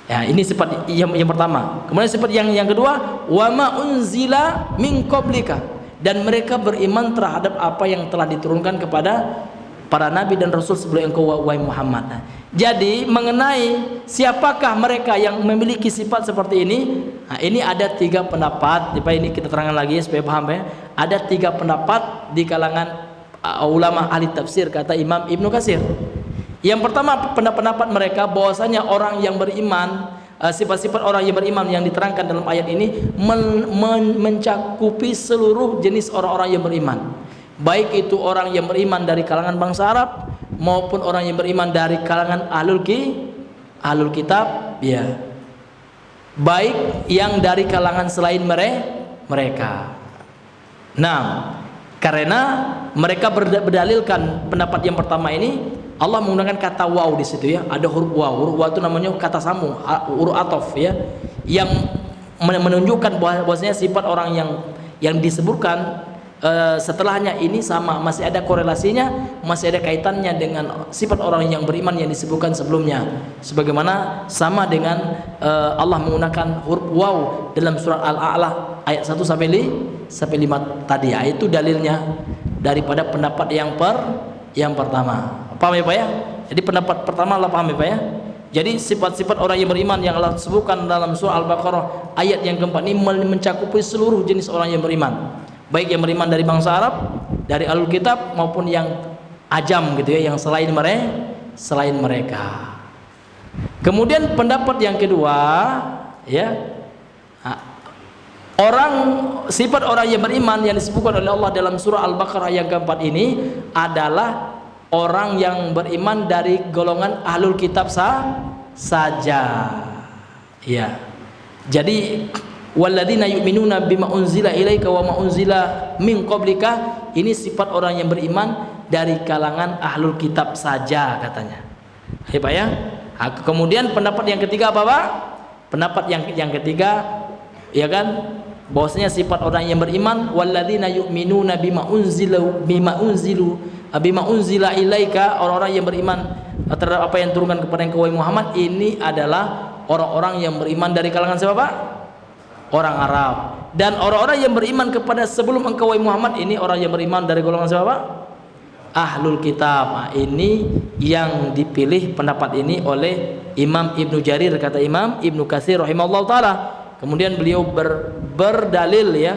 Ya, ini sifat yang pertama. Kemudian sifat yang kedua, wa ma unzila min qablika, dan mereka beriman terhadap apa yang telah diturunkan kepada para nabi dan rasul sebelum engkau wahai Muhammad. Nah, jadi mengenai siapakah mereka yang memiliki sifat seperti ini, nah, ini ada tiga pendapat. Ini kita terangkan lagi supaya paham, ya. Ada tiga pendapat di kalangan ulama ahli tafsir, kata Imam Ibnu Katsir. Yang pertama pendapat mereka bahwasanya orang yang beriman sifat-sifat orang yang beriman yang diterangkan dalam ayat ini mencakupi seluruh jenis orang-orang yang beriman, baik itu orang yang beriman dari kalangan bangsa Arab maupun orang yang beriman dari kalangan ahlul kitab, ya, baik yang dari kalangan selain mereka. Nah, karena mereka berdalilkan pendapat yang pertama ini, Allah menggunakan kata waw di situ, ya. Ada huruf waw. Huruf waw itu namanya kata sambung, huruf atof, ya, yang menunjukkan bahwasanya sifat orang yang disebutkan setelahnya ini sama, masih ada korelasinya, masih ada kaitannya dengan sifat orang yang beriman yang disebutkan sebelumnya, sebagaimana sama dengan Allah menggunakan huruf waw dalam surat Al-A'la ayat 1 sampai 5 tadi, ya. Itu dalilnya daripada pendapat yang pertama. Paham ya Pak ya? Jadi pendapat pertama Allah paham ya Pak ya? Jadi sifat-sifat orang yang beriman yang Allah sebutkan dalam surah Al-Baqarah ayat yang keempat ini mencakupi seluruh jenis orang yang beriman, baik yang beriman dari bangsa Arab, dari Ahlul Kitab, maupun yang ajam gitu ya, yang selain mereka. Kemudian pendapat yang kedua, ya, sifat orang yang beriman yang disebutkan oleh Allah dalam surah Al-Baqarah yang keempat ini adalah orang yang beriman dari golongan ahlul kitab saja, ya. Jadi walladzina yu'minuna bima unzila ilaika wa ma unzila min qablika, ini sifat orang yang beriman dari kalangan ahlul kitab saja katanya. Ya Pak ya. Kemudian pendapat yang ketiga apa Pak? Pendapat yang ketiga, ya kan, bahwasanya sifat orang yang beriman walladzina yu'minuna bima unzila ilaika, orang-orang yang beriman terhadap apa yang turunkan kepada engkau Muhammad, ini adalah orang-orang yang beriman dari kalangan siapa Pak? Orang Arab. Dan orang-orang yang beriman kepada sebelum engkau Muhammad, ini orang yang beriman dari golongan siapa Pak? Ahlul Kitab. Nah, ini yang dipilih pendapat ini oleh Imam Ibnu Jarir, kata Imam Ibnu Katsir rahimahullah taala. Kemudian beliau berdalil, ya,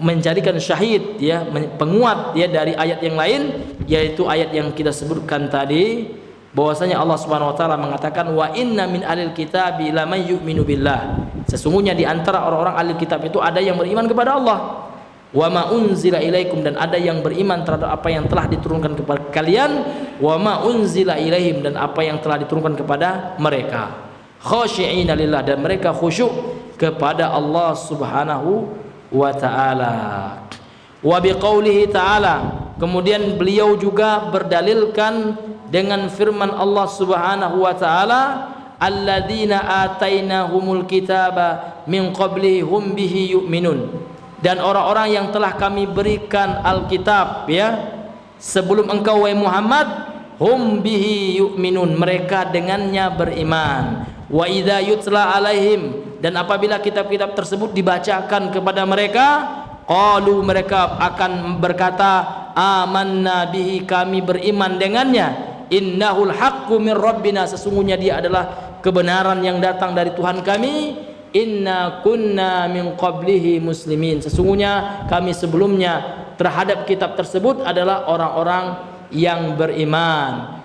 menjadikan syahid, ya, penguat, ya, dari ayat yang lain, yaitu ayat yang kita sebutkan tadi, bahwasanya Allah Subhanahu wa taala mengatakan wa inna min ahlil kitabi lamay yu'minu billah, sesungguhnya di antara orang-orang ahli kitab itu ada yang beriman kepada Allah, wa ma unzila ilaikum, dan ada yang beriman terhadap apa yang telah diturunkan kepada kalian, wa ma unzila ilaihim, dan apa yang telah diturunkan kepada mereka, khashi'ina lillah, dan mereka khusyuk kepada Allah Subhanahu wa ta'ala. Wa biqaulihi ta'ala, kemudian beliau juga berdalilkan dengan firman Allah Subhanahu wa ta'ala, alladzina atainahumul kitaba min qablihi hum bihi yu'minun, dan orang-orang yang telah kami berikan Alkitab, ya, sebelum engkau wahai Muhammad, hum bihi yu'minun, mereka dengannya beriman. Wa idza yutla alaihim, dan apabila kitab-kitab tersebut dibacakan kepada mereka, qalu, mereka akan berkata, amanna bihi, kami beriman dengannya, innahul haqqu min rabbina, sesungguhnya dia adalah kebenaran yang datang dari Tuhan kami, inna kunna min qablihi muslimin, sesungguhnya kami sebelumnya terhadap kitab tersebut adalah orang-orang yang beriman.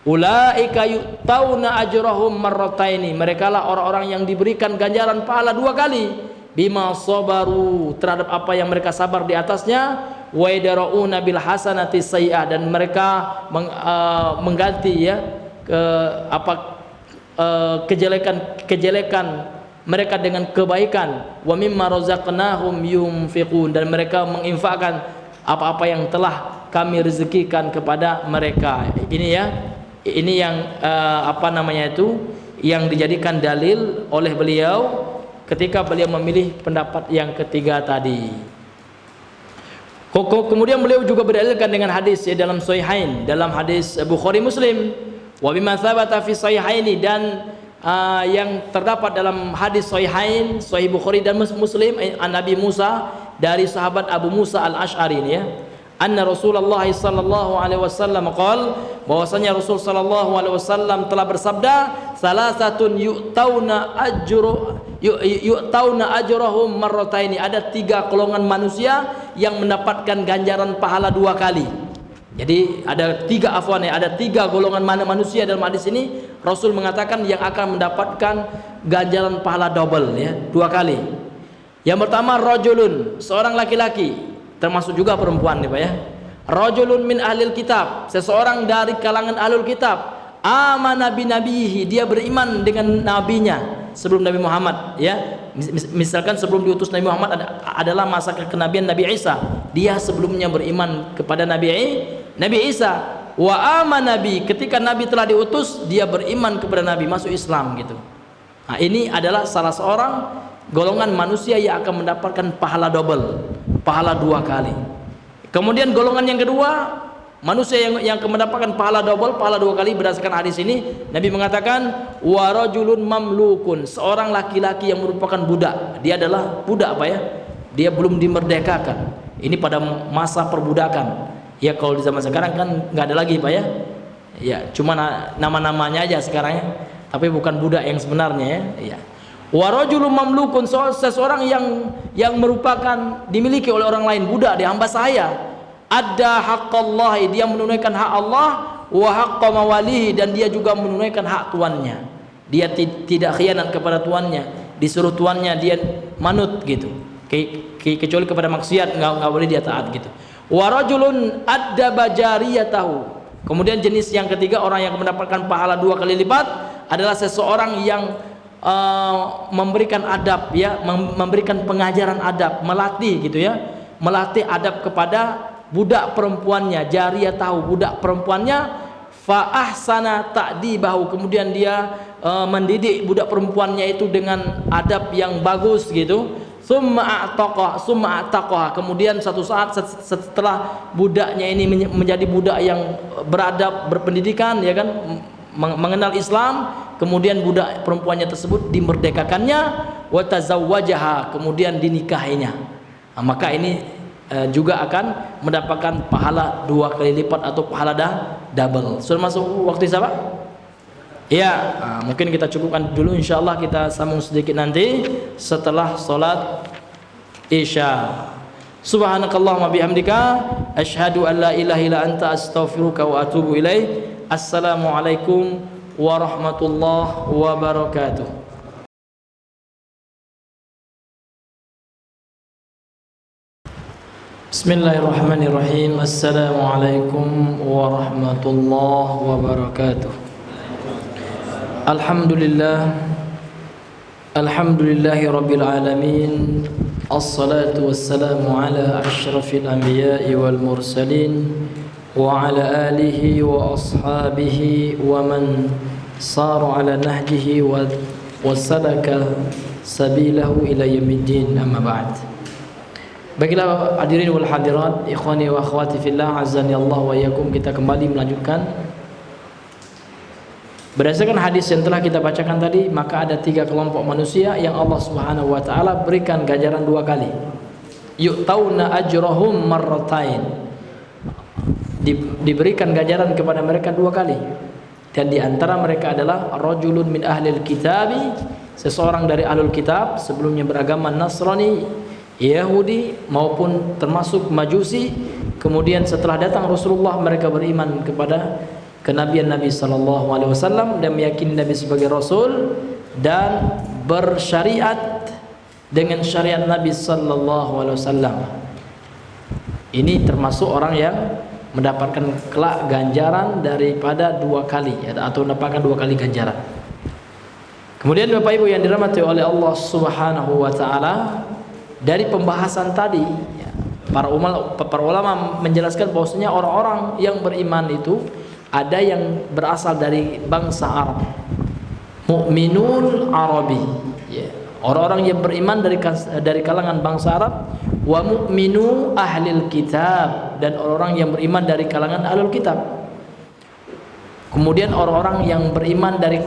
Ulaika yu'tauna ajrahum marrataini, mereka lah orang-orang yang diberikan ganjaran pahala 2 kali, bima sabaru, terhadap apa yang mereka sabar di atasnya, wa yadrauna bil hasanati sayyi'ah, dan mereka mengganti, ya, kejelekan mereka dengan kebaikan, wa mimma razaqnahum yunfiqun, dan mereka menginfakkan apa-apa yang telah kami rezekikan kepada mereka. Ini yang yang dijadikan dalil oleh beliau ketika beliau memilih pendapat yang ketiga tadi. Kemudian beliau juga berdalilkan dengan hadis, ya, dalam Sahihain, dalam hadis Bukhari Muslim, wa bima tsabata fi Sahihaini, dan yang terdapat dalam hadis Sahihain, Sahih Bukhari dan Muslim, an Nabi Musa, dari sahabat Abu Musa al-Asy'ari, ya, anna Rasulullah sallallahu alaihi wasallam qol, bahwasanya Rasul sallallahu alaihi wasallam telah bersabda, salasatun yu'tauna ajrahum marrataini, ada 3 golongan manusia yang mendapatkan ganjaran pahala 2 kali. Jadi ada 3 golongan manusia dalam hadis ini, Rasul mengatakan yang akan mendapatkan ganjaran pahala double, ya, 2 kali. Yang pertama, rajulun, seorang laki-laki, termasuk juga perempuan nih Pak ya. Rajulun min ahlil kitab, seseorang dari kalangan ahlul kitab, amana bi nabihi, dia beriman dengan nabinya sebelum Nabi Muhammad, ya. Misalkan sebelum diutus Nabi Muhammad adalah masa kenabian Nabi Isa, dia sebelumnya beriman kepada Nabi Isa. Wa amana nabi, ketika Nabi telah diutus dia beriman kepada Nabi, masuk Islam gitu. Nah, ini adalah salah seorang golongan manusia yang akan mendapatkan pahala double, pahala 2 kali. Kemudian golongan yang kedua, manusia yang akan mendapatkan pahala double, pahala 2 kali berdasarkan hadis ini. Nabi mengatakan wa rajulun mamlukun, seorang laki-laki yang merupakan budak. Dia adalah budak Pak ya, dia belum dimerdekakan. Ini pada masa perbudakan. Ya kalau di zaman sekarang kan nggak ada lagi Pak ya. Ya cuma nama-namanya aja sekarang ya, tapi bukan budak yang sebenarnya ya. Wa rajulun mamlukun, seseorang yang merupakan dimiliki oleh orang lain, budak, dia hamba saya. Ada haqqallah, dia menunaikan hak Allah, wa haqqa mawalihi, dan dia juga menunaikan hak tuannya. Dia tidak khianat kepada tuannya, disuruh tuannya dia manut gitu. Kecuali kepada maksiat nggak boleh dia taat gitu. Wa rajulun addaba jariyatahu. Kemudian jenis yang ketiga, orang yang mendapatkan pahala 2 kali lipat adalah seseorang yang memberikan adab, ya, memberikan pengajaran adab, melatih gitu ya, melatih adab kepada budak perempuannya, jariyatahu, budak perempuannya, fa ahsana ta'dibahu, kemudian dia mendidik budak perempuannya itu dengan adab yang bagus gitu. Summa a'taqaha, kemudian satu saat setelah budaknya ini menjadi budak yang beradab, berpendidikan, ya kan, mengenal Islam, kemudian budak perempuannya tersebut dimerdekakannya, wa tazawwajaha, kemudian dinikahinya. Nah, maka ini juga akan mendapatkan pahala 2 kali lipat atau pahala double. Sudah masuk waktu isya Pak? Ya, mungkin kita cukupkan dulu, insyaallah kita sambung sedikit nanti setelah salat isya. Subhanakallahumma bihamdika asyhadu an la ilaha illa anta astaghfiruka wa atubu ilaik. Assalamualaikum warahmatullahi wabarakatuh. Bismillahirrahmanirrahim. Assalamualaikum warahmatullahi wabarakatuh. Alhamdulillah, alhamdulillahi rabbil alamin. Assalatu wassalamu ala asyrafil anbiya'i wal mursalin wa ala alihi wa ashabihi wa man sara ala nahjihi wa salaka sabilahu ila yaumiddin, amma ba'd. Baiklah hadirin wal hadirat, ikhwani wa akhwati fillah, azani Allah wa iyyakum, kita kembali melanjutkan berdasarkan hadis yang telah kita bacakan tadi. Maka ada 3 kelompok manusia yang Allah Subhanahu wa taala berikan ganjaran 2 kali. Yu'tauna ajrahum marratain, diberikan ganjaran kepada mereka 2 kali. Dan di antara mereka adalah rajulun min ahlil kitabi, seseorang dari ahlul kitab, sebelumnya beragama Nasrani, Yahudi maupun termasuk Majusi. Kemudian setelah datang Rasulullah, mereka beriman kepada kenabian Nabi sallallahu alaihi wasallam dan meyakini Nabi sebagai rasul dan bersyariat dengan syariat Nabi sallallahu alaihi wasallam. Ini termasuk orang yang mendapatkan kelak ganjaran daripada 2 kali, atau mendapatkan 2 kali ganjaran. Kemudian Bapak Ibu yang dirahmati oleh Allah Subhanahu wa taala, dari pembahasan tadi para ulama menjelaskan bahwasanya orang-orang yang beriman itu ada yang berasal dari bangsa Arab, mukminun Arabi, ya. Orang-orang yang beriman dari kalangan bangsa Arab, wa mukminu ahlil kitab, dan orang-orang yang beriman dari kalangan ahlul kitab. Kemudian orang-orang yang beriman dari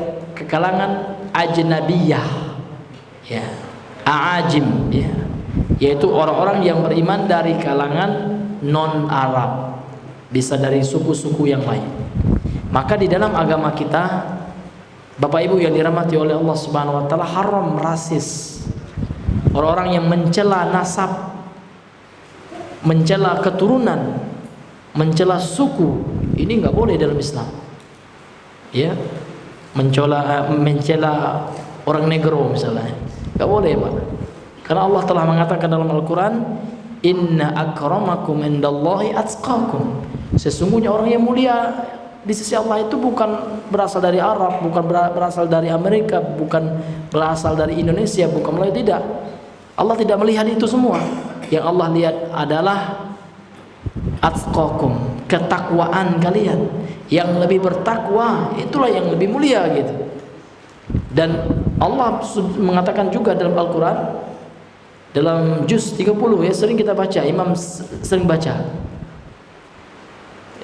kalangan ajnabiyah, ya, aajim, ya, yaitu orang-orang yang beriman dari kalangan non Arab, bisa dari suku-suku yang lain. Maka di dalam agama kita, Bapak Ibu yang dirahmati oleh Allah Subhanahu wa taala, haram rasis. Orang-orang yang mencela nasab, mencela keturunan, mencela suku, ini enggak boleh dalam Islam. Ya. mencela orang negro misalnya. Enggak boleh, Pak. Karena Allah telah mengatakan dalam Al-Qur'an, "Inna akramakum indallahi atqakum." Sesungguhnya orang yang mulia di sisi Allah itu bukan berasal dari Arab, bukan berasal dari Amerika, bukan berasal dari Indonesia, bukan Melayu, tidak. Allah tidak melihat itu semua. Yang Allah lihat adalah atqakum, ketakwaan kalian. Yang lebih bertakwa itulah yang lebih mulia gitu. Dan Allah mengatakan juga dalam Al-Qur'an, dalam juz 30 ya, sering kita baca, imam sering baca.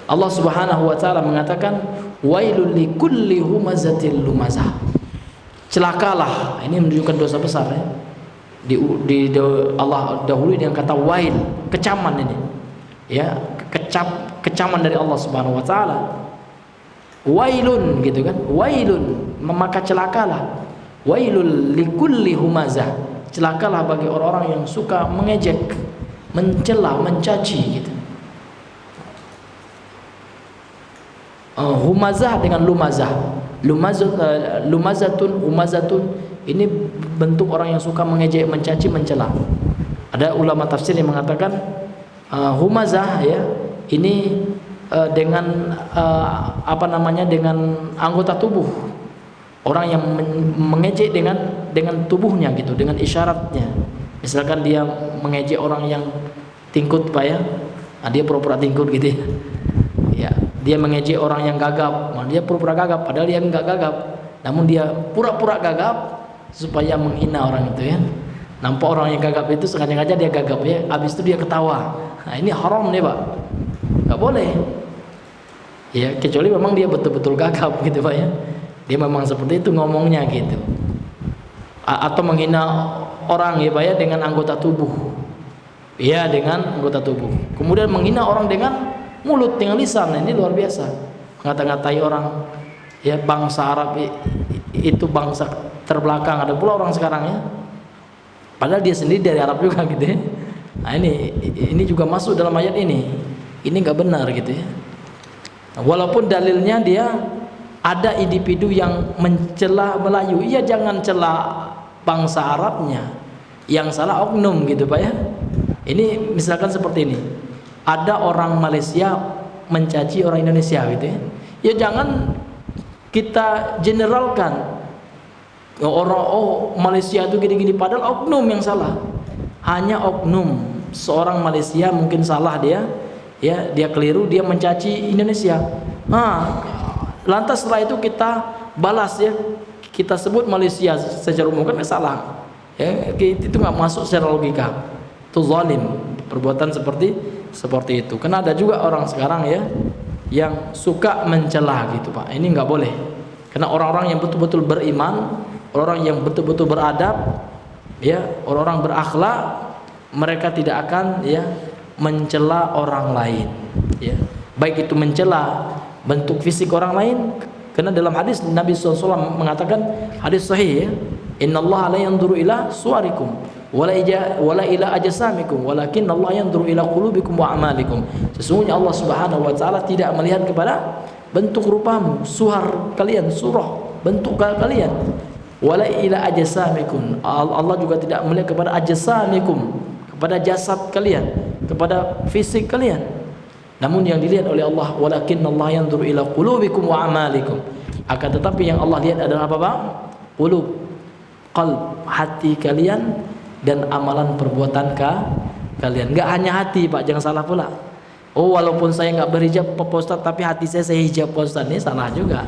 Allah Subhanahu wa taala mengatakan, wailul likulli humazatil lumazah. Celakalah, ini menunjukkan dosa besar ya. Allah dahului dengan kata wail, kecaman ini. Ya, kecaman dari Allah Subhanahu wa taala. Wailun gitu kan. Wailun, maka celakalah. Wailul likulli humazah. Celakalah bagi orang-orang yang suka mengejek, mencela, mencaci gitu. Humazah dengan lumazah. Humazatun ini bentuk orang yang suka mengejek, mencaci, mencela. Ada ulama tafsir yang mengatakan humazah ya, ini dengan dengan anggota tubuh. Orang yang mengejek dengan tubuhnya gitu, dengan isyaratnya. Misalkan dia mengejek orang yang tingkut, Pak ya. Nah, dia pura-pura tingkut gitu ya. Ya, dia mengejek orang yang gagap, dia pura-pura gagap padahal dia enggak gagap. Namun dia pura-pura gagap supaya menghina orang itu ya. Nampak orang yang gagap itu sengaja-sengaja dia gagap ya, habis itu dia ketawa. Nah, ini haram nih, Pak. Enggak boleh. Ya, kecuali memang dia betul-betul gagap gitu, Pak ya. Dia memang seperti itu ngomongnya gitu. Atau menghina orang ya Pak ya dengan anggota tubuh. Ya, dengan anggota tubuh. Kemudian menghina orang dengan mulut, dengan lisan. Nah, ini luar biasa. Ngata-ngatai orang ya, bangsa Arab itu bangsa terbelakang. Ada pula orang sekarang ya. Padahal dia sendiri dari Arab juga gitu ya. Nah, ini juga masuk dalam ayat ini. Ini enggak benar gitu ya. Walaupun dalilnya dia ada individu yang mencela Melayu, iya jangan cela bangsa Arabnya, yang salah oknum gitu Pak ya. Ini misalkan seperti ini, ada orang Malaysia mencaci orang Indonesia gitu ya, ya jangan kita generalkan orang Malaysia itu gini-gini, padahal oknum yang salah, hanya oknum. Seorang Malaysia mungkin salah dia, ya dia keliru, dia mencaci Indonesia. Lantas setelah itu kita balas ya, kita sebut Malaysia secara umum, kan salah ya, itu nggak masuk secara logika, itu zalim, perbuatan seperti itu. Karena ada juga orang sekarang ya yang suka mencela gitu Pak, ini nggak boleh. Karena orang-orang yang betul-betul beriman, orang-orang yang betul-betul beradab ya, orang-orang berakhlak, mereka tidak akan ya mencela orang lain ya, baik itu mencela bentuk fisik orang lain. Karena dalam hadis Nabi SAW mengatakan, hadis sahih ya, innallaha la yanzuru ila suwarikum wala ila ajsamikum walakin Allah yanzuru ila qulubikum wa amalikum. Sesungguhnya Allah Subhanahu wa taala tidak melihat kepada bentuk rupamu, suhar kalian, surah bentuk kalian, wala ila ajsamikum. Allah juga tidak melihat kepada ajsamikum, kepada jasad kalian, kepada fisik kalian. Namun yang dilihat oleh Allah, walakin Allah yanzuru ila qulubikum wa amalikum. Akan tetapi yang Allah lihat adalah apa, Pak? Qulub, qalb, hati kalian dan amalan perbuatan kalian. Enggak hanya hati, Pak, jangan salah pula. Oh, walaupun saya enggak berhijab Pak Ustaz, tapi hati saya hijab Pak Ustaz, ini salah juga.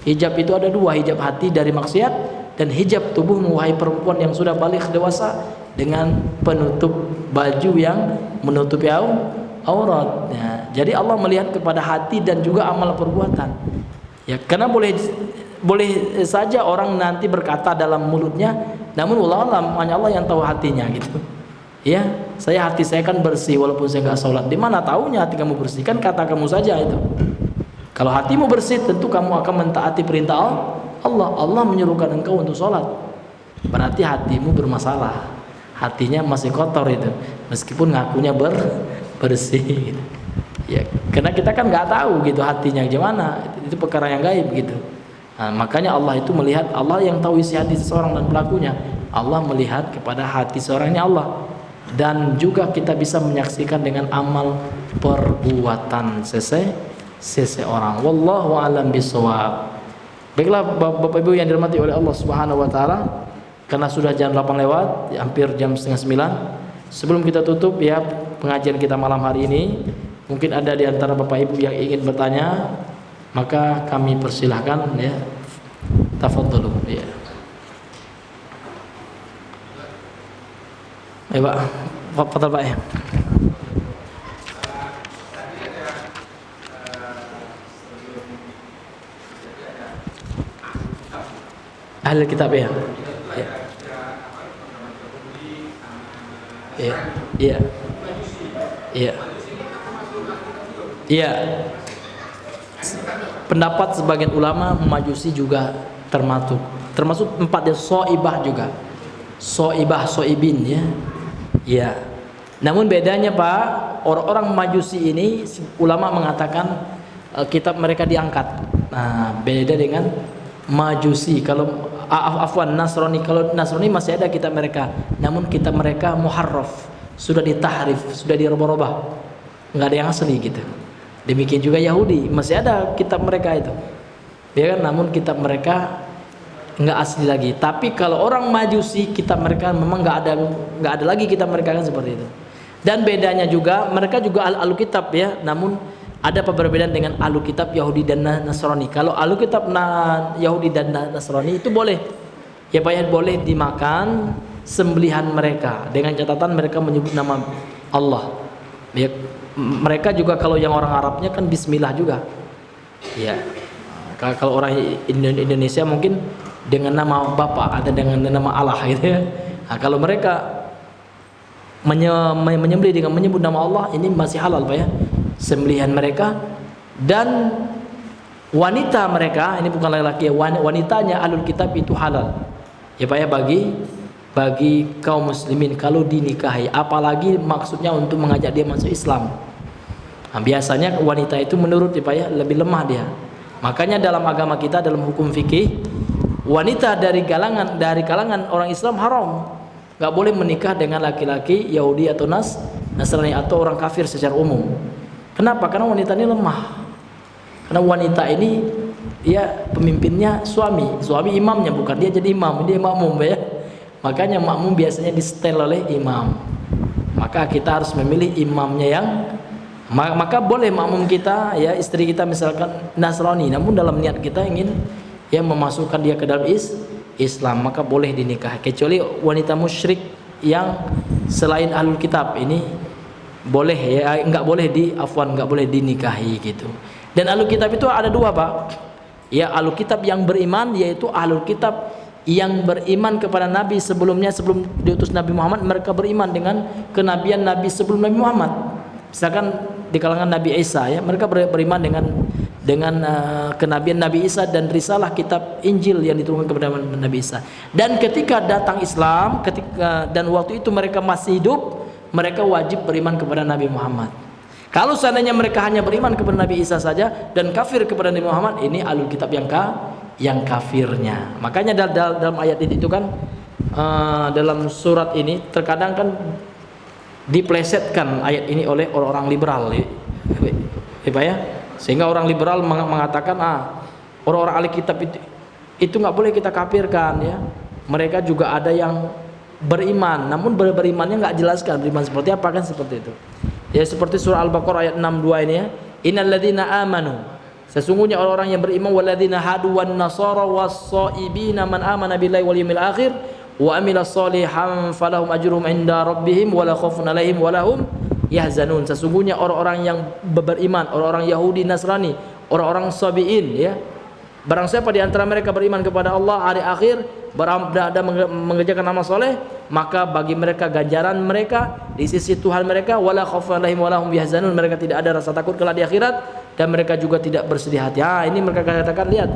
Hijab itu ada dua, hijab hati dari maksiat dan hijab tubuhmu wahai perempuan yang sudah balik dewasa dengan penutup baju yang menutupi auratnya. Jadi Allah melihat kepada hati dan juga amal perbuatan. Ya, karena boleh saja orang nanti berkata dalam mulutnya, namun hanya Allah yang tahu hatinya gitu. Ya, hati saya kan bersih walaupun saya enggak sholat. Di mana tahunya hati kamu bersih? Kan kata kamu saja itu. Kalau hatimu bersih, tentu kamu akan mentaati perintah Allah. Allah menyuruhkan engkau untuk sholat. Berarti hatimu bermasalah. Hatinya masih kotor itu, meskipun ngakunya bersih gitu. Ya, karena kita kan nggak tahu gitu hatinya gimana, itu perkara yang gaib gitu. Nah, makanya Allah itu melihat, Allah yang tahu isi hati seseorang dan pelakunya. Allah melihat kepada hati seorang ini Allah. Dan juga kita bisa menyaksikan dengan amal perbuatan seseorang. Wallahu a'lam bishawab. Baiklah Bapak Ibu yang dirahmati oleh Allah Subhanahu wa taala, karena sudah jam 8 lewat, hampir jam setengah 9. Sebelum kita tutup ya pengajian kita malam hari ini, mungkin ada di antara Bapak Ibu yang ingin bertanya, maka kami persilahkan ya. Tafadhalu ya. Ayo Pak, fadhal Pak ya. Ahli kitab ya. Iya. Iya. Iya. Iya. Pendapat sebagian ulama Majusi juga termasuk 4 ya, soibah juga. Soibin ya. Ya. Namun bedanya Pak, orang-orang Majusi ini ulama mengatakan kitab mereka diangkat. Nah, beda dengan Majusi. Kalau afwan Nasrani, kalau Nasrani masih ada kitab mereka, namun kitab mereka muharraf, sudah ditahrif, sudah dirubah-rubah, nggak ada yang asli gitu. Demikian juga Yahudi, masih ada kitab mereka itu, ya kan? Namun kitab mereka nggak asli lagi. Tapi kalau orang Majusi, kitab mereka memang nggak ada lagi kitab mereka kan seperti itu. Dan bedanya juga mereka juga ahlu kitab ya, namun ada perbedaan dengan ahlu kitab Yahudi dan Nasrani. Kalau ahlu kitab Yahudi dan Nasrani itu boleh ya Pak ya, boleh dimakan sembelihan mereka dengan catatan mereka menyebut nama Allah ya. Mereka juga kalau yang orang Arabnya kan bismillah juga ya. Kalau orang Indonesia mungkin dengan nama Bapak atau dengan nama Allah gitu ya. Nah, kalau mereka menyembelih dengan menyebut nama Allah, ini masih halal Pak ya, sembelihan mereka. Dan wanita mereka, ini bukan laki-laki ya, wanitanya ahlul kitab itu halal ya Pak ya, bagi kaum muslimin kalau dinikahi, apalagi maksudnya untuk mengajak dia masuk Islam. Nah, biasanya wanita itu menurut ya Pak ya, lebih lemah dia. Makanya dalam agama kita, dalam hukum fikih, wanita dari kalangan orang Islam haram, nggak boleh menikah dengan laki-laki Yahudi atau Nasrani atau orang kafir secara umum. Kenapa? Karena wanita ini lemah. Karena wanita ini ya pemimpinnya suami imamnya, bukan dia jadi imam, dia makmum ya. Makanya makmum biasanya disetel oleh imam. Maka kita harus memilih imamnya yang maka boleh makmum kita ya, istri kita misalkan Nasrani, namun dalam niat kita ingin ya memasukkan dia ke dalam Islam, maka boleh dinikah. Kecuali wanita musyrik yang selain ahlul kitab ini boleh ya, nggak boleh dinikahi gitu. Dan ahlul kitab itu ada 2 Pak ya, ahlul kitab yang beriman, yaitu ahlul kitab yang beriman kepada Nabi sebelumnya, sebelum diutus Nabi Muhammad, mereka beriman dengan kenabian Nabi sebelum Nabi Muhammad. Misalkan di kalangan Nabi Isa ya, mereka beriman dengan kenabian Nabi Isa dan risalah kitab Injil yang diturunkan kepada Nabi Isa. Dan ketika datang Islam, dan waktu itu mereka masih hidup, mereka wajib beriman kepada Nabi Muhammad. Kalau seandainya mereka hanya beriman kepada Nabi Isa saja dan kafir kepada Nabi Muhammad, ini ahlul kitab yang kafirnya. Makanya dalam ayat itu kan dalam surat ini terkadang kan diplesetkan ayat ini oleh orang-orang liberal ya, sehingga orang liberal mengatakan orang-orang ahli kitab itu nggak boleh kita kafirkan ya. Mereka juga ada yang beriman, namun berimannya nggak jelaskan beriman seperti apa, kan seperti itu ya. Seperti surah Al-Baqarah ayat 62 ini ya, innalladzina amanu, sesungguhnya orang-orang yang beriman, walladzina hadu wan nasara was-saibina man amana billahi wal yawmil akhir wa amila sholihan falahum ajruhum inda rabbihim wala khaufun alaihim walahum yahzanun. Sesungguhnya orang-orang yang beriman, orang-orang Yahudi Nasrani, orang-orang Sabiin ya, barang siapa di antara mereka beriman kepada Allah hari akhir, berada mengerjakan amal soleh, maka bagi mereka ganjaran mereka di sisi Tuhan mereka, wala khaufun alaihim walahum yahzanun, mereka tidak ada rasa takut kelak di akhirat dan mereka juga tidak bersedih hati. Ini mereka katakan, lihat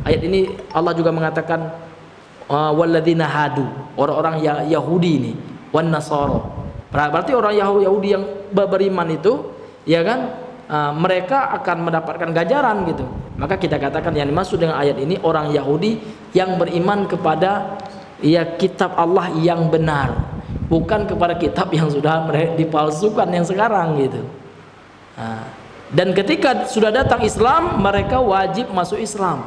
ayat ini Allah juga mengatakan walladzina hadu, orang-orang Yahudi ini, wan nasara, berarti orang Yahudi yang beriman itu ya kan, mereka akan mendapatkan ganjaran gitu. Maka kita katakan yang dimaksud dengan ayat ini orang Yahudi yang beriman kepada kitab Allah yang benar, bukan kepada kitab yang sudah dipalsukan yang sekarang gitu. Dan ketika sudah datang Islam, mereka wajib masuk Islam.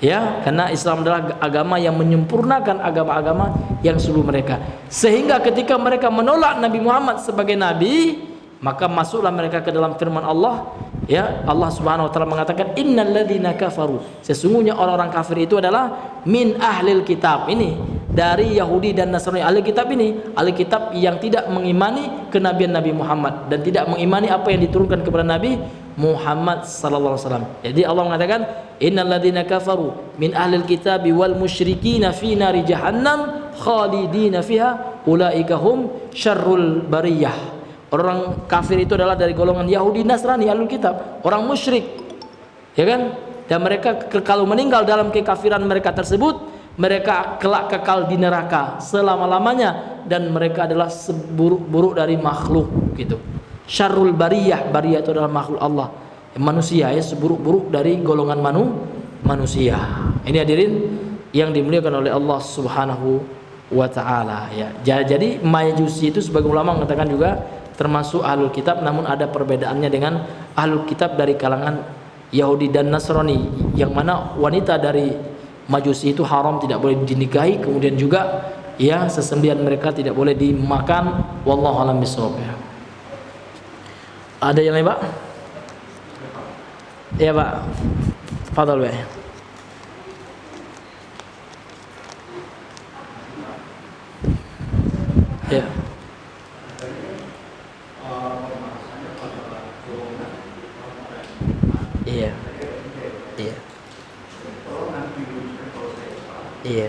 Ya, karena Islam adalah agama yang menyempurnakan agama-agama yang sebelum mereka. Sehingga ketika mereka menolak Nabi Muhammad sebagai nabi, maka masuklah mereka ke dalam firman Allah. Ya, Allah Subhanahu wa taala mengatakan innalladzina kafaru. Sesungguhnya orang-orang kafir itu adalah min ahlil kitab. Ini dari Yahudi dan Nasrani. Ahli kitab ini, ahli kitab yang tidak mengimani kenabian Nabi Muhammad dan tidak mengimani apa yang diturunkan kepada Nabi Muhammad sallallahu alaihi wasallam. Jadi Allah mengatakan innalladzina kafaru min ahlil kitabi wal musyrikina fi nari jahannam khalidina fiha ulaika hum syarrul bariyah. Orang kafir itu adalah dari golongan Yahudi, Nasrani, ahlul kitab, orang musyrik. Ya kan? Dan mereka kalau meninggal dalam kekafiran mereka tersebut, mereka kelak kekal di neraka selama-lamanya dan mereka adalah seburuk-buruk dari makhluk gitu. Syarrul bariyah, bariyah itu adalah makhluk Allah, manusia ya, seburuk-buruk dari golongan manusia. Ini hadirin yang dimuliakan oleh Allah Subhanahu wa taala ya. Jadi Majusi itu sebagai ulama mengatakan juga termasuk ahlul kitab, namun ada perbedaannya dengan ahlul kitab dari kalangan Yahudi dan Nasrani, yang mana wanita dari Majusi itu haram, tidak boleh dinikahi, kemudian juga ya sesembelihan mereka tidak boleh dimakan. Wallahu a'lam bishawab ya. Ada yang lain, Pak? Ya, Pak. Fadhal, Pak. Ya. Iya. Iya. Iya.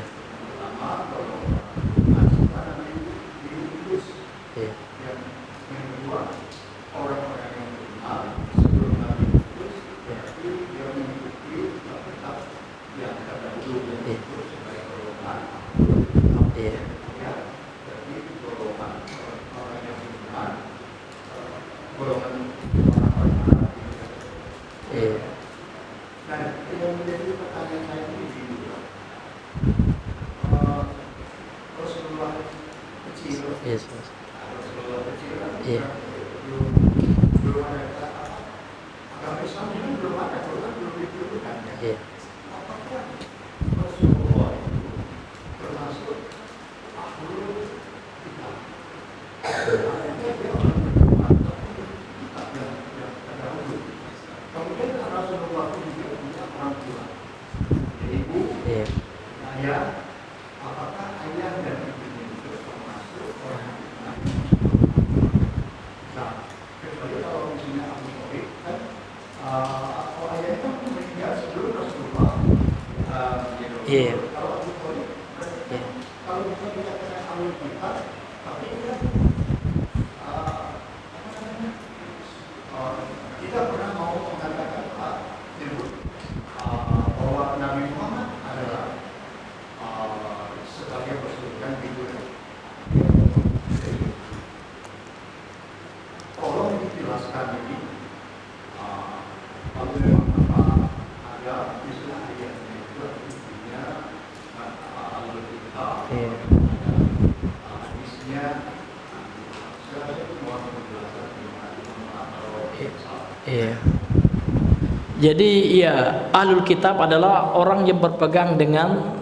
Jadi ya ahlul kitab adalah orang yang berpegang dengan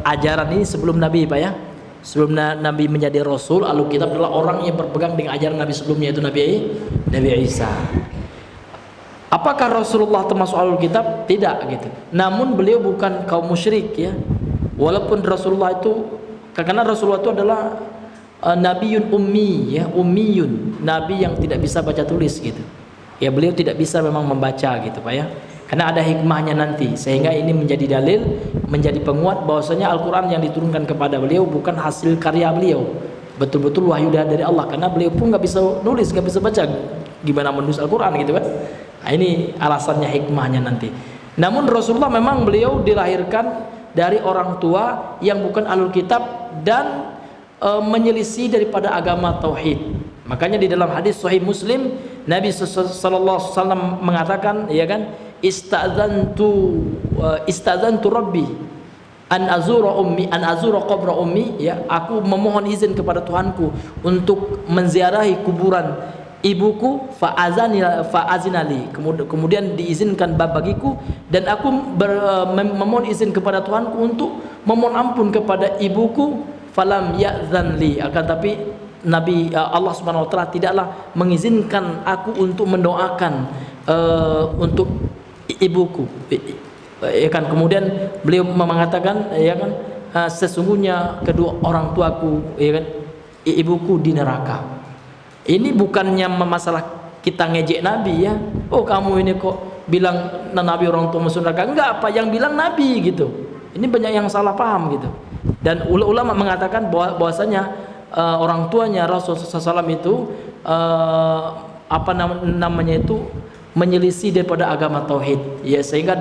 ajaran ini sebelum Nabi, Pak ya. Sebelum Nabi menjadi Rasul, ahlul kitab adalah orang yang berpegang dengan ajaran Nabi sebelumnya, itu Nabi Isa. Apakah Rasulullah termasuk ahlul kitab? Tidak gitu. Namun beliau bukan kaum musyrik ya. Walaupun Rasulullah itu, karena Rasulullah itu adalah nabiyun ummi ya, ummiyun, nabi yang tidak bisa baca tulis gitu. Ya beliau tidak bisa memang membaca gitu, Pak ya. Karena ada hikmahnya nanti, sehingga ini menjadi dalil, menjadi penguat bahwasanya Al-Quran yang diturunkan kepada beliau bukan hasil karya beliau, betul-betul wahyu dari Allah. Karena beliau pun nggak bisa nulis, nggak bisa baca, gimana menulis Al-Quran gitu kan. Nah, ini alasannya, hikmahnya nanti. Namun Rasulullah memang beliau dilahirkan dari orang tua yang bukan ahlul kitab dan menyelisih daripada agama tauhid. Makanya di dalam hadis Sahih Muslim Nabi sallallahu alaihi wasallam mengatakan, ya kan, istadzantu rabbi an azura qabra ummi, ya, aku memohon izin kepada Tuhanku untuk menziarahi kuburan ibuku, fa'azinali, kemudian diizinkan bagiku, dan aku memohon izin kepada Tuhanku untuk memohon ampun kepada ibuku, falam ya'zanli, akan tapi Allah Subhanahu wa taala tidaklah mengizinkan aku untuk mendoakan untuk ibuku, ya kan. Kemudian beliau mengatakan, ya kan, sesungguhnya kedua orang tuaku, ya kan, ibuku di neraka. Ini bukannya masalah kita ngejek Nabi, ya. Oh, kamu ini kok bilang Nabi orang tua masuk neraka? Enggak, apa yang bilang Nabi gitu. Ini banyak yang salah paham gitu. Dan ulama mengatakan bahwasanya orang tuanya Rasulullah SAW itu namanya itu menyelisih daripada agama tauhid, ya, sehingga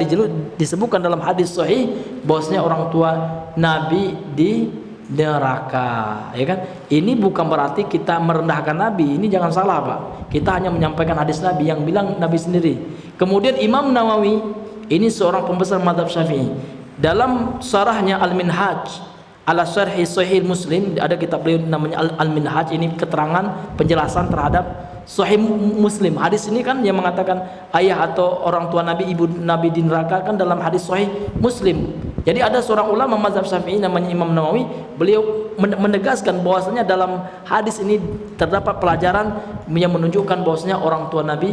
disebutkan dalam hadis sahih bahwasanya orang tua Nabi di neraka, ya kan. Ini bukan berarti kita merendahkan Nabi, ini jangan salah, Pak. Kita hanya menyampaikan hadis Nabi yang bilang Nabi sendiri. Kemudian Imam Nawawi ini seorang pembesar mazhab Syafi'i, dalam syarahnya Al-Minhaj ala Syarhi Sahih Muslim, ada kitab beliau namanya Al-Minhaj, ini keterangan penjelasan terhadap Sahih Muslim. Hadis ini kan yang mengatakan ayah atau orang tua Nabi, ibu Nabi di neraka, kan dalam hadis Sahih Muslim. Jadi ada seorang ulama mazhab Syafi'i namanya Imam Nawawi, beliau menegaskan bahwasanya dalam hadis ini terdapat pelajaran yang menunjukkan bahwasanya orang tua Nabi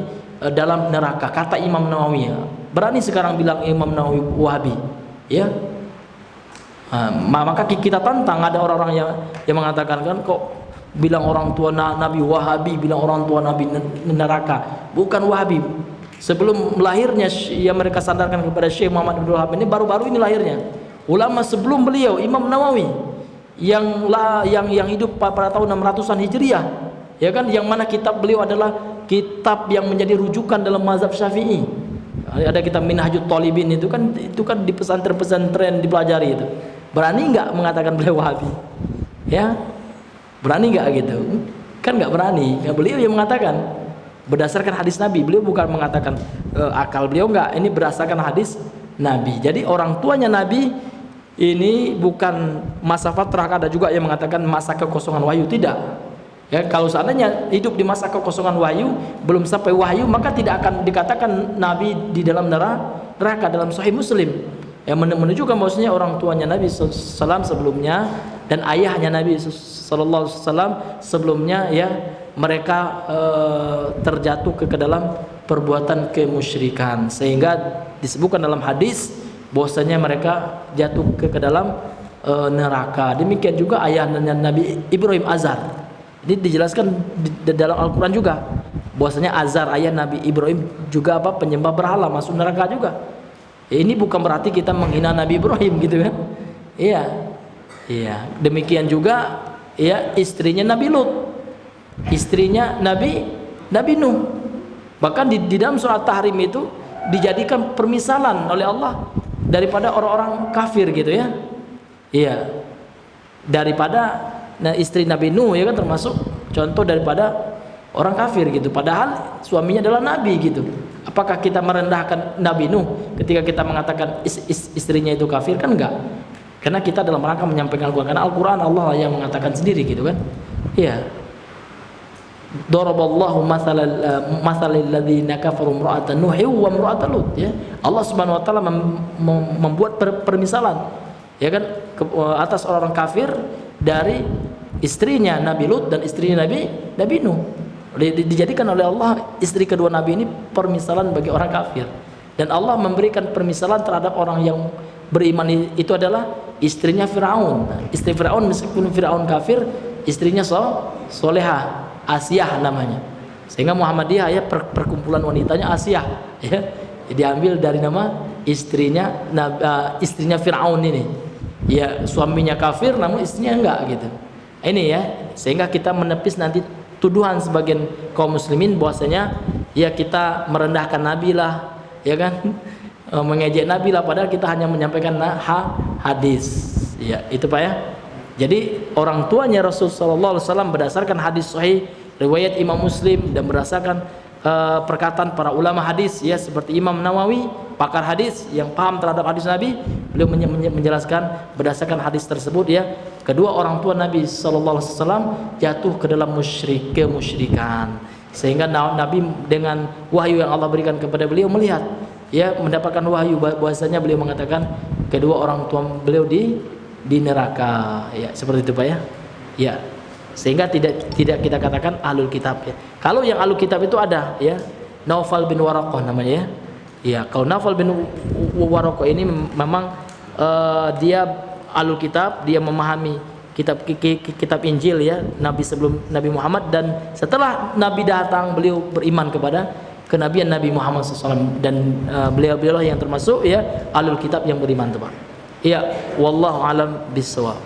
dalam neraka. Kata Imam Nawawi, ya. Berani sekarang bilang Imam Nawawi Wahabi, ya. Maka kita tantang, ada orang-orang yang mengatakan, kan kok bilang orang tua Nabi Wahabi, bilang orang tua Nabi neraka. Bukan Wahabi. Sebelum lahirnya yang mereka sandarkan kepada Syekh Muhammad Abdul Wahab, ini baru-baru ini lahirnya. Ulama sebelum beliau, Imam Nawawi, yang hidup pada tahun 600-an Hijriah, ya kan, yang mana kitab beliau adalah kitab yang menjadi rujukan dalam mazhab Syafi'i. Ada kitab Minhajut Thalibin, itu kan di pesantren-pesantren dipelajari itu. Berani enggak mengatakan beliau Wahabi? Ya. Berani enggak gitu? Kan enggak berani. Ya, beliau yang mengatakan berdasarkan hadis Nabi. Beliau bukan mengatakan akal beliau, enggak. Ini berdasarkan hadis Nabi. Jadi orang tuanya Nabi ini bukan masa fatrah. Ada juga yang mengatakan masa kekosongan wahyu. Tidak. Ya, kalau seandainya hidup di masa kekosongan wahyu, belum sampai wahyu, maka tidak akan dikatakan Nabi di dalam neraka. Dalam Sahih Muslim yang menunjukkan bahwasanya orang tuanya Nabi SAW sebelumnya dan ayahnya Nabi SAW sebelumnya, ya, mereka terjatuh ke dalam perbuatan kemusyrikan, sehingga disebutkan dalam hadis bahwasanya mereka jatuh ke dalam neraka. Demikian juga ayahnya Nabi Ibrahim, Azar. Ini dijelaskan di dalam Al-Quran juga bahwasanya Azar, ayah Nabi Ibrahim, juga penyembah berhala, masuk neraka juga. Ini bukan berarti kita menghina Nabi Ibrahim gitu kan. Iya. Iya, demikian juga, ya, istrinya Nabi Lut, istrinya Nabi Nuh. Bahkan di dalam surat Tahrim itu dijadikan permisalan oleh Allah daripada orang-orang kafir gitu, ya. Iya. Daripada istri Nabi Nuh, ya kan, termasuk contoh daripada orang kafir gitu, padahal suaminya adalah nabi gitu. Apakah kita merendahkan Nabi Nuh ketika kita mengatakan istrinya itu kafir? Kan enggak. Karena kita dalam rangka menyampaikan Al-Quran. Karena Al-Quran Allah yang mengatakan sendiri gitu kan. Iya. Daraballahu mathalal ladzina kafaru imra'atan Nuh wa imra'atan Lut, ya. Allah Subhanahu wa taala membuat permisalan, ya kan, atas orang kafir dari istrinya Nabi Lut dan istrinya Nabi Nuh. Dijadikan oleh Allah istri kedua Nabi ini permisalan bagi orang kafir. Dan Allah memberikan permisalan terhadap orang yang beriman itu adalah istrinya Firaun. Istri Firaun, meskipun Firaun kafir, istrinya solehah, Asiyah namanya. Sehingga Muhammadiyah, ya, perkumpulan wanitanya Asiyah, ya, diambil dari nama istrinya Firaun ini. Ya, suaminya kafir namun istrinya enggak gitu. Ini, ya, sehingga kita menepis nanti tuduhan sebagian kaum muslimin bahwasanya, ya, kita merendahkan Nabi lah, ya kan, mengejek Nabi lah, padahal kita hanya menyampaikan hadis, ya, itu Pak, ya. Jadi orang tuanya Rasulullah SAW berdasarkan hadis sahih riwayat Imam Muslim dan berdasarkan perkataan para ulama hadis ya, seperti Imam Nawawi, pakar hadis yang paham terhadap hadis Nabi. Beliau menjelaskan berdasarkan hadis tersebut ya, kedua orang tua Nabi sallallahu alaihi wasallam jatuh ke dalam kemusyrikan, sehingga Nabi dengan wahyu yang Allah berikan kepada beliau melihat ya, mendapatkan wahyu bahwasanya beliau mengatakan kedua orang tua beliau di neraka ya, seperti itu Pak ya. Ya. Sehingga tidak kita katakan ahlul kitab ya. Kalau yang ahlul kitab itu ada ya, Naufal bin Waraqah namanya ya. Ya, kalau Naufal bin Waraqah ini memang dia ahlul kitab, dia memahami kitab Injil ya, Nabi sebelum Nabi Muhammad, dan setelah Nabi datang beliau beriman kepada kenabian Nabi Muhammad SAW, dan beliau yang termasuk ya ahlul kitab yang beriman, Pak. Ya, wallahu alam bissawab.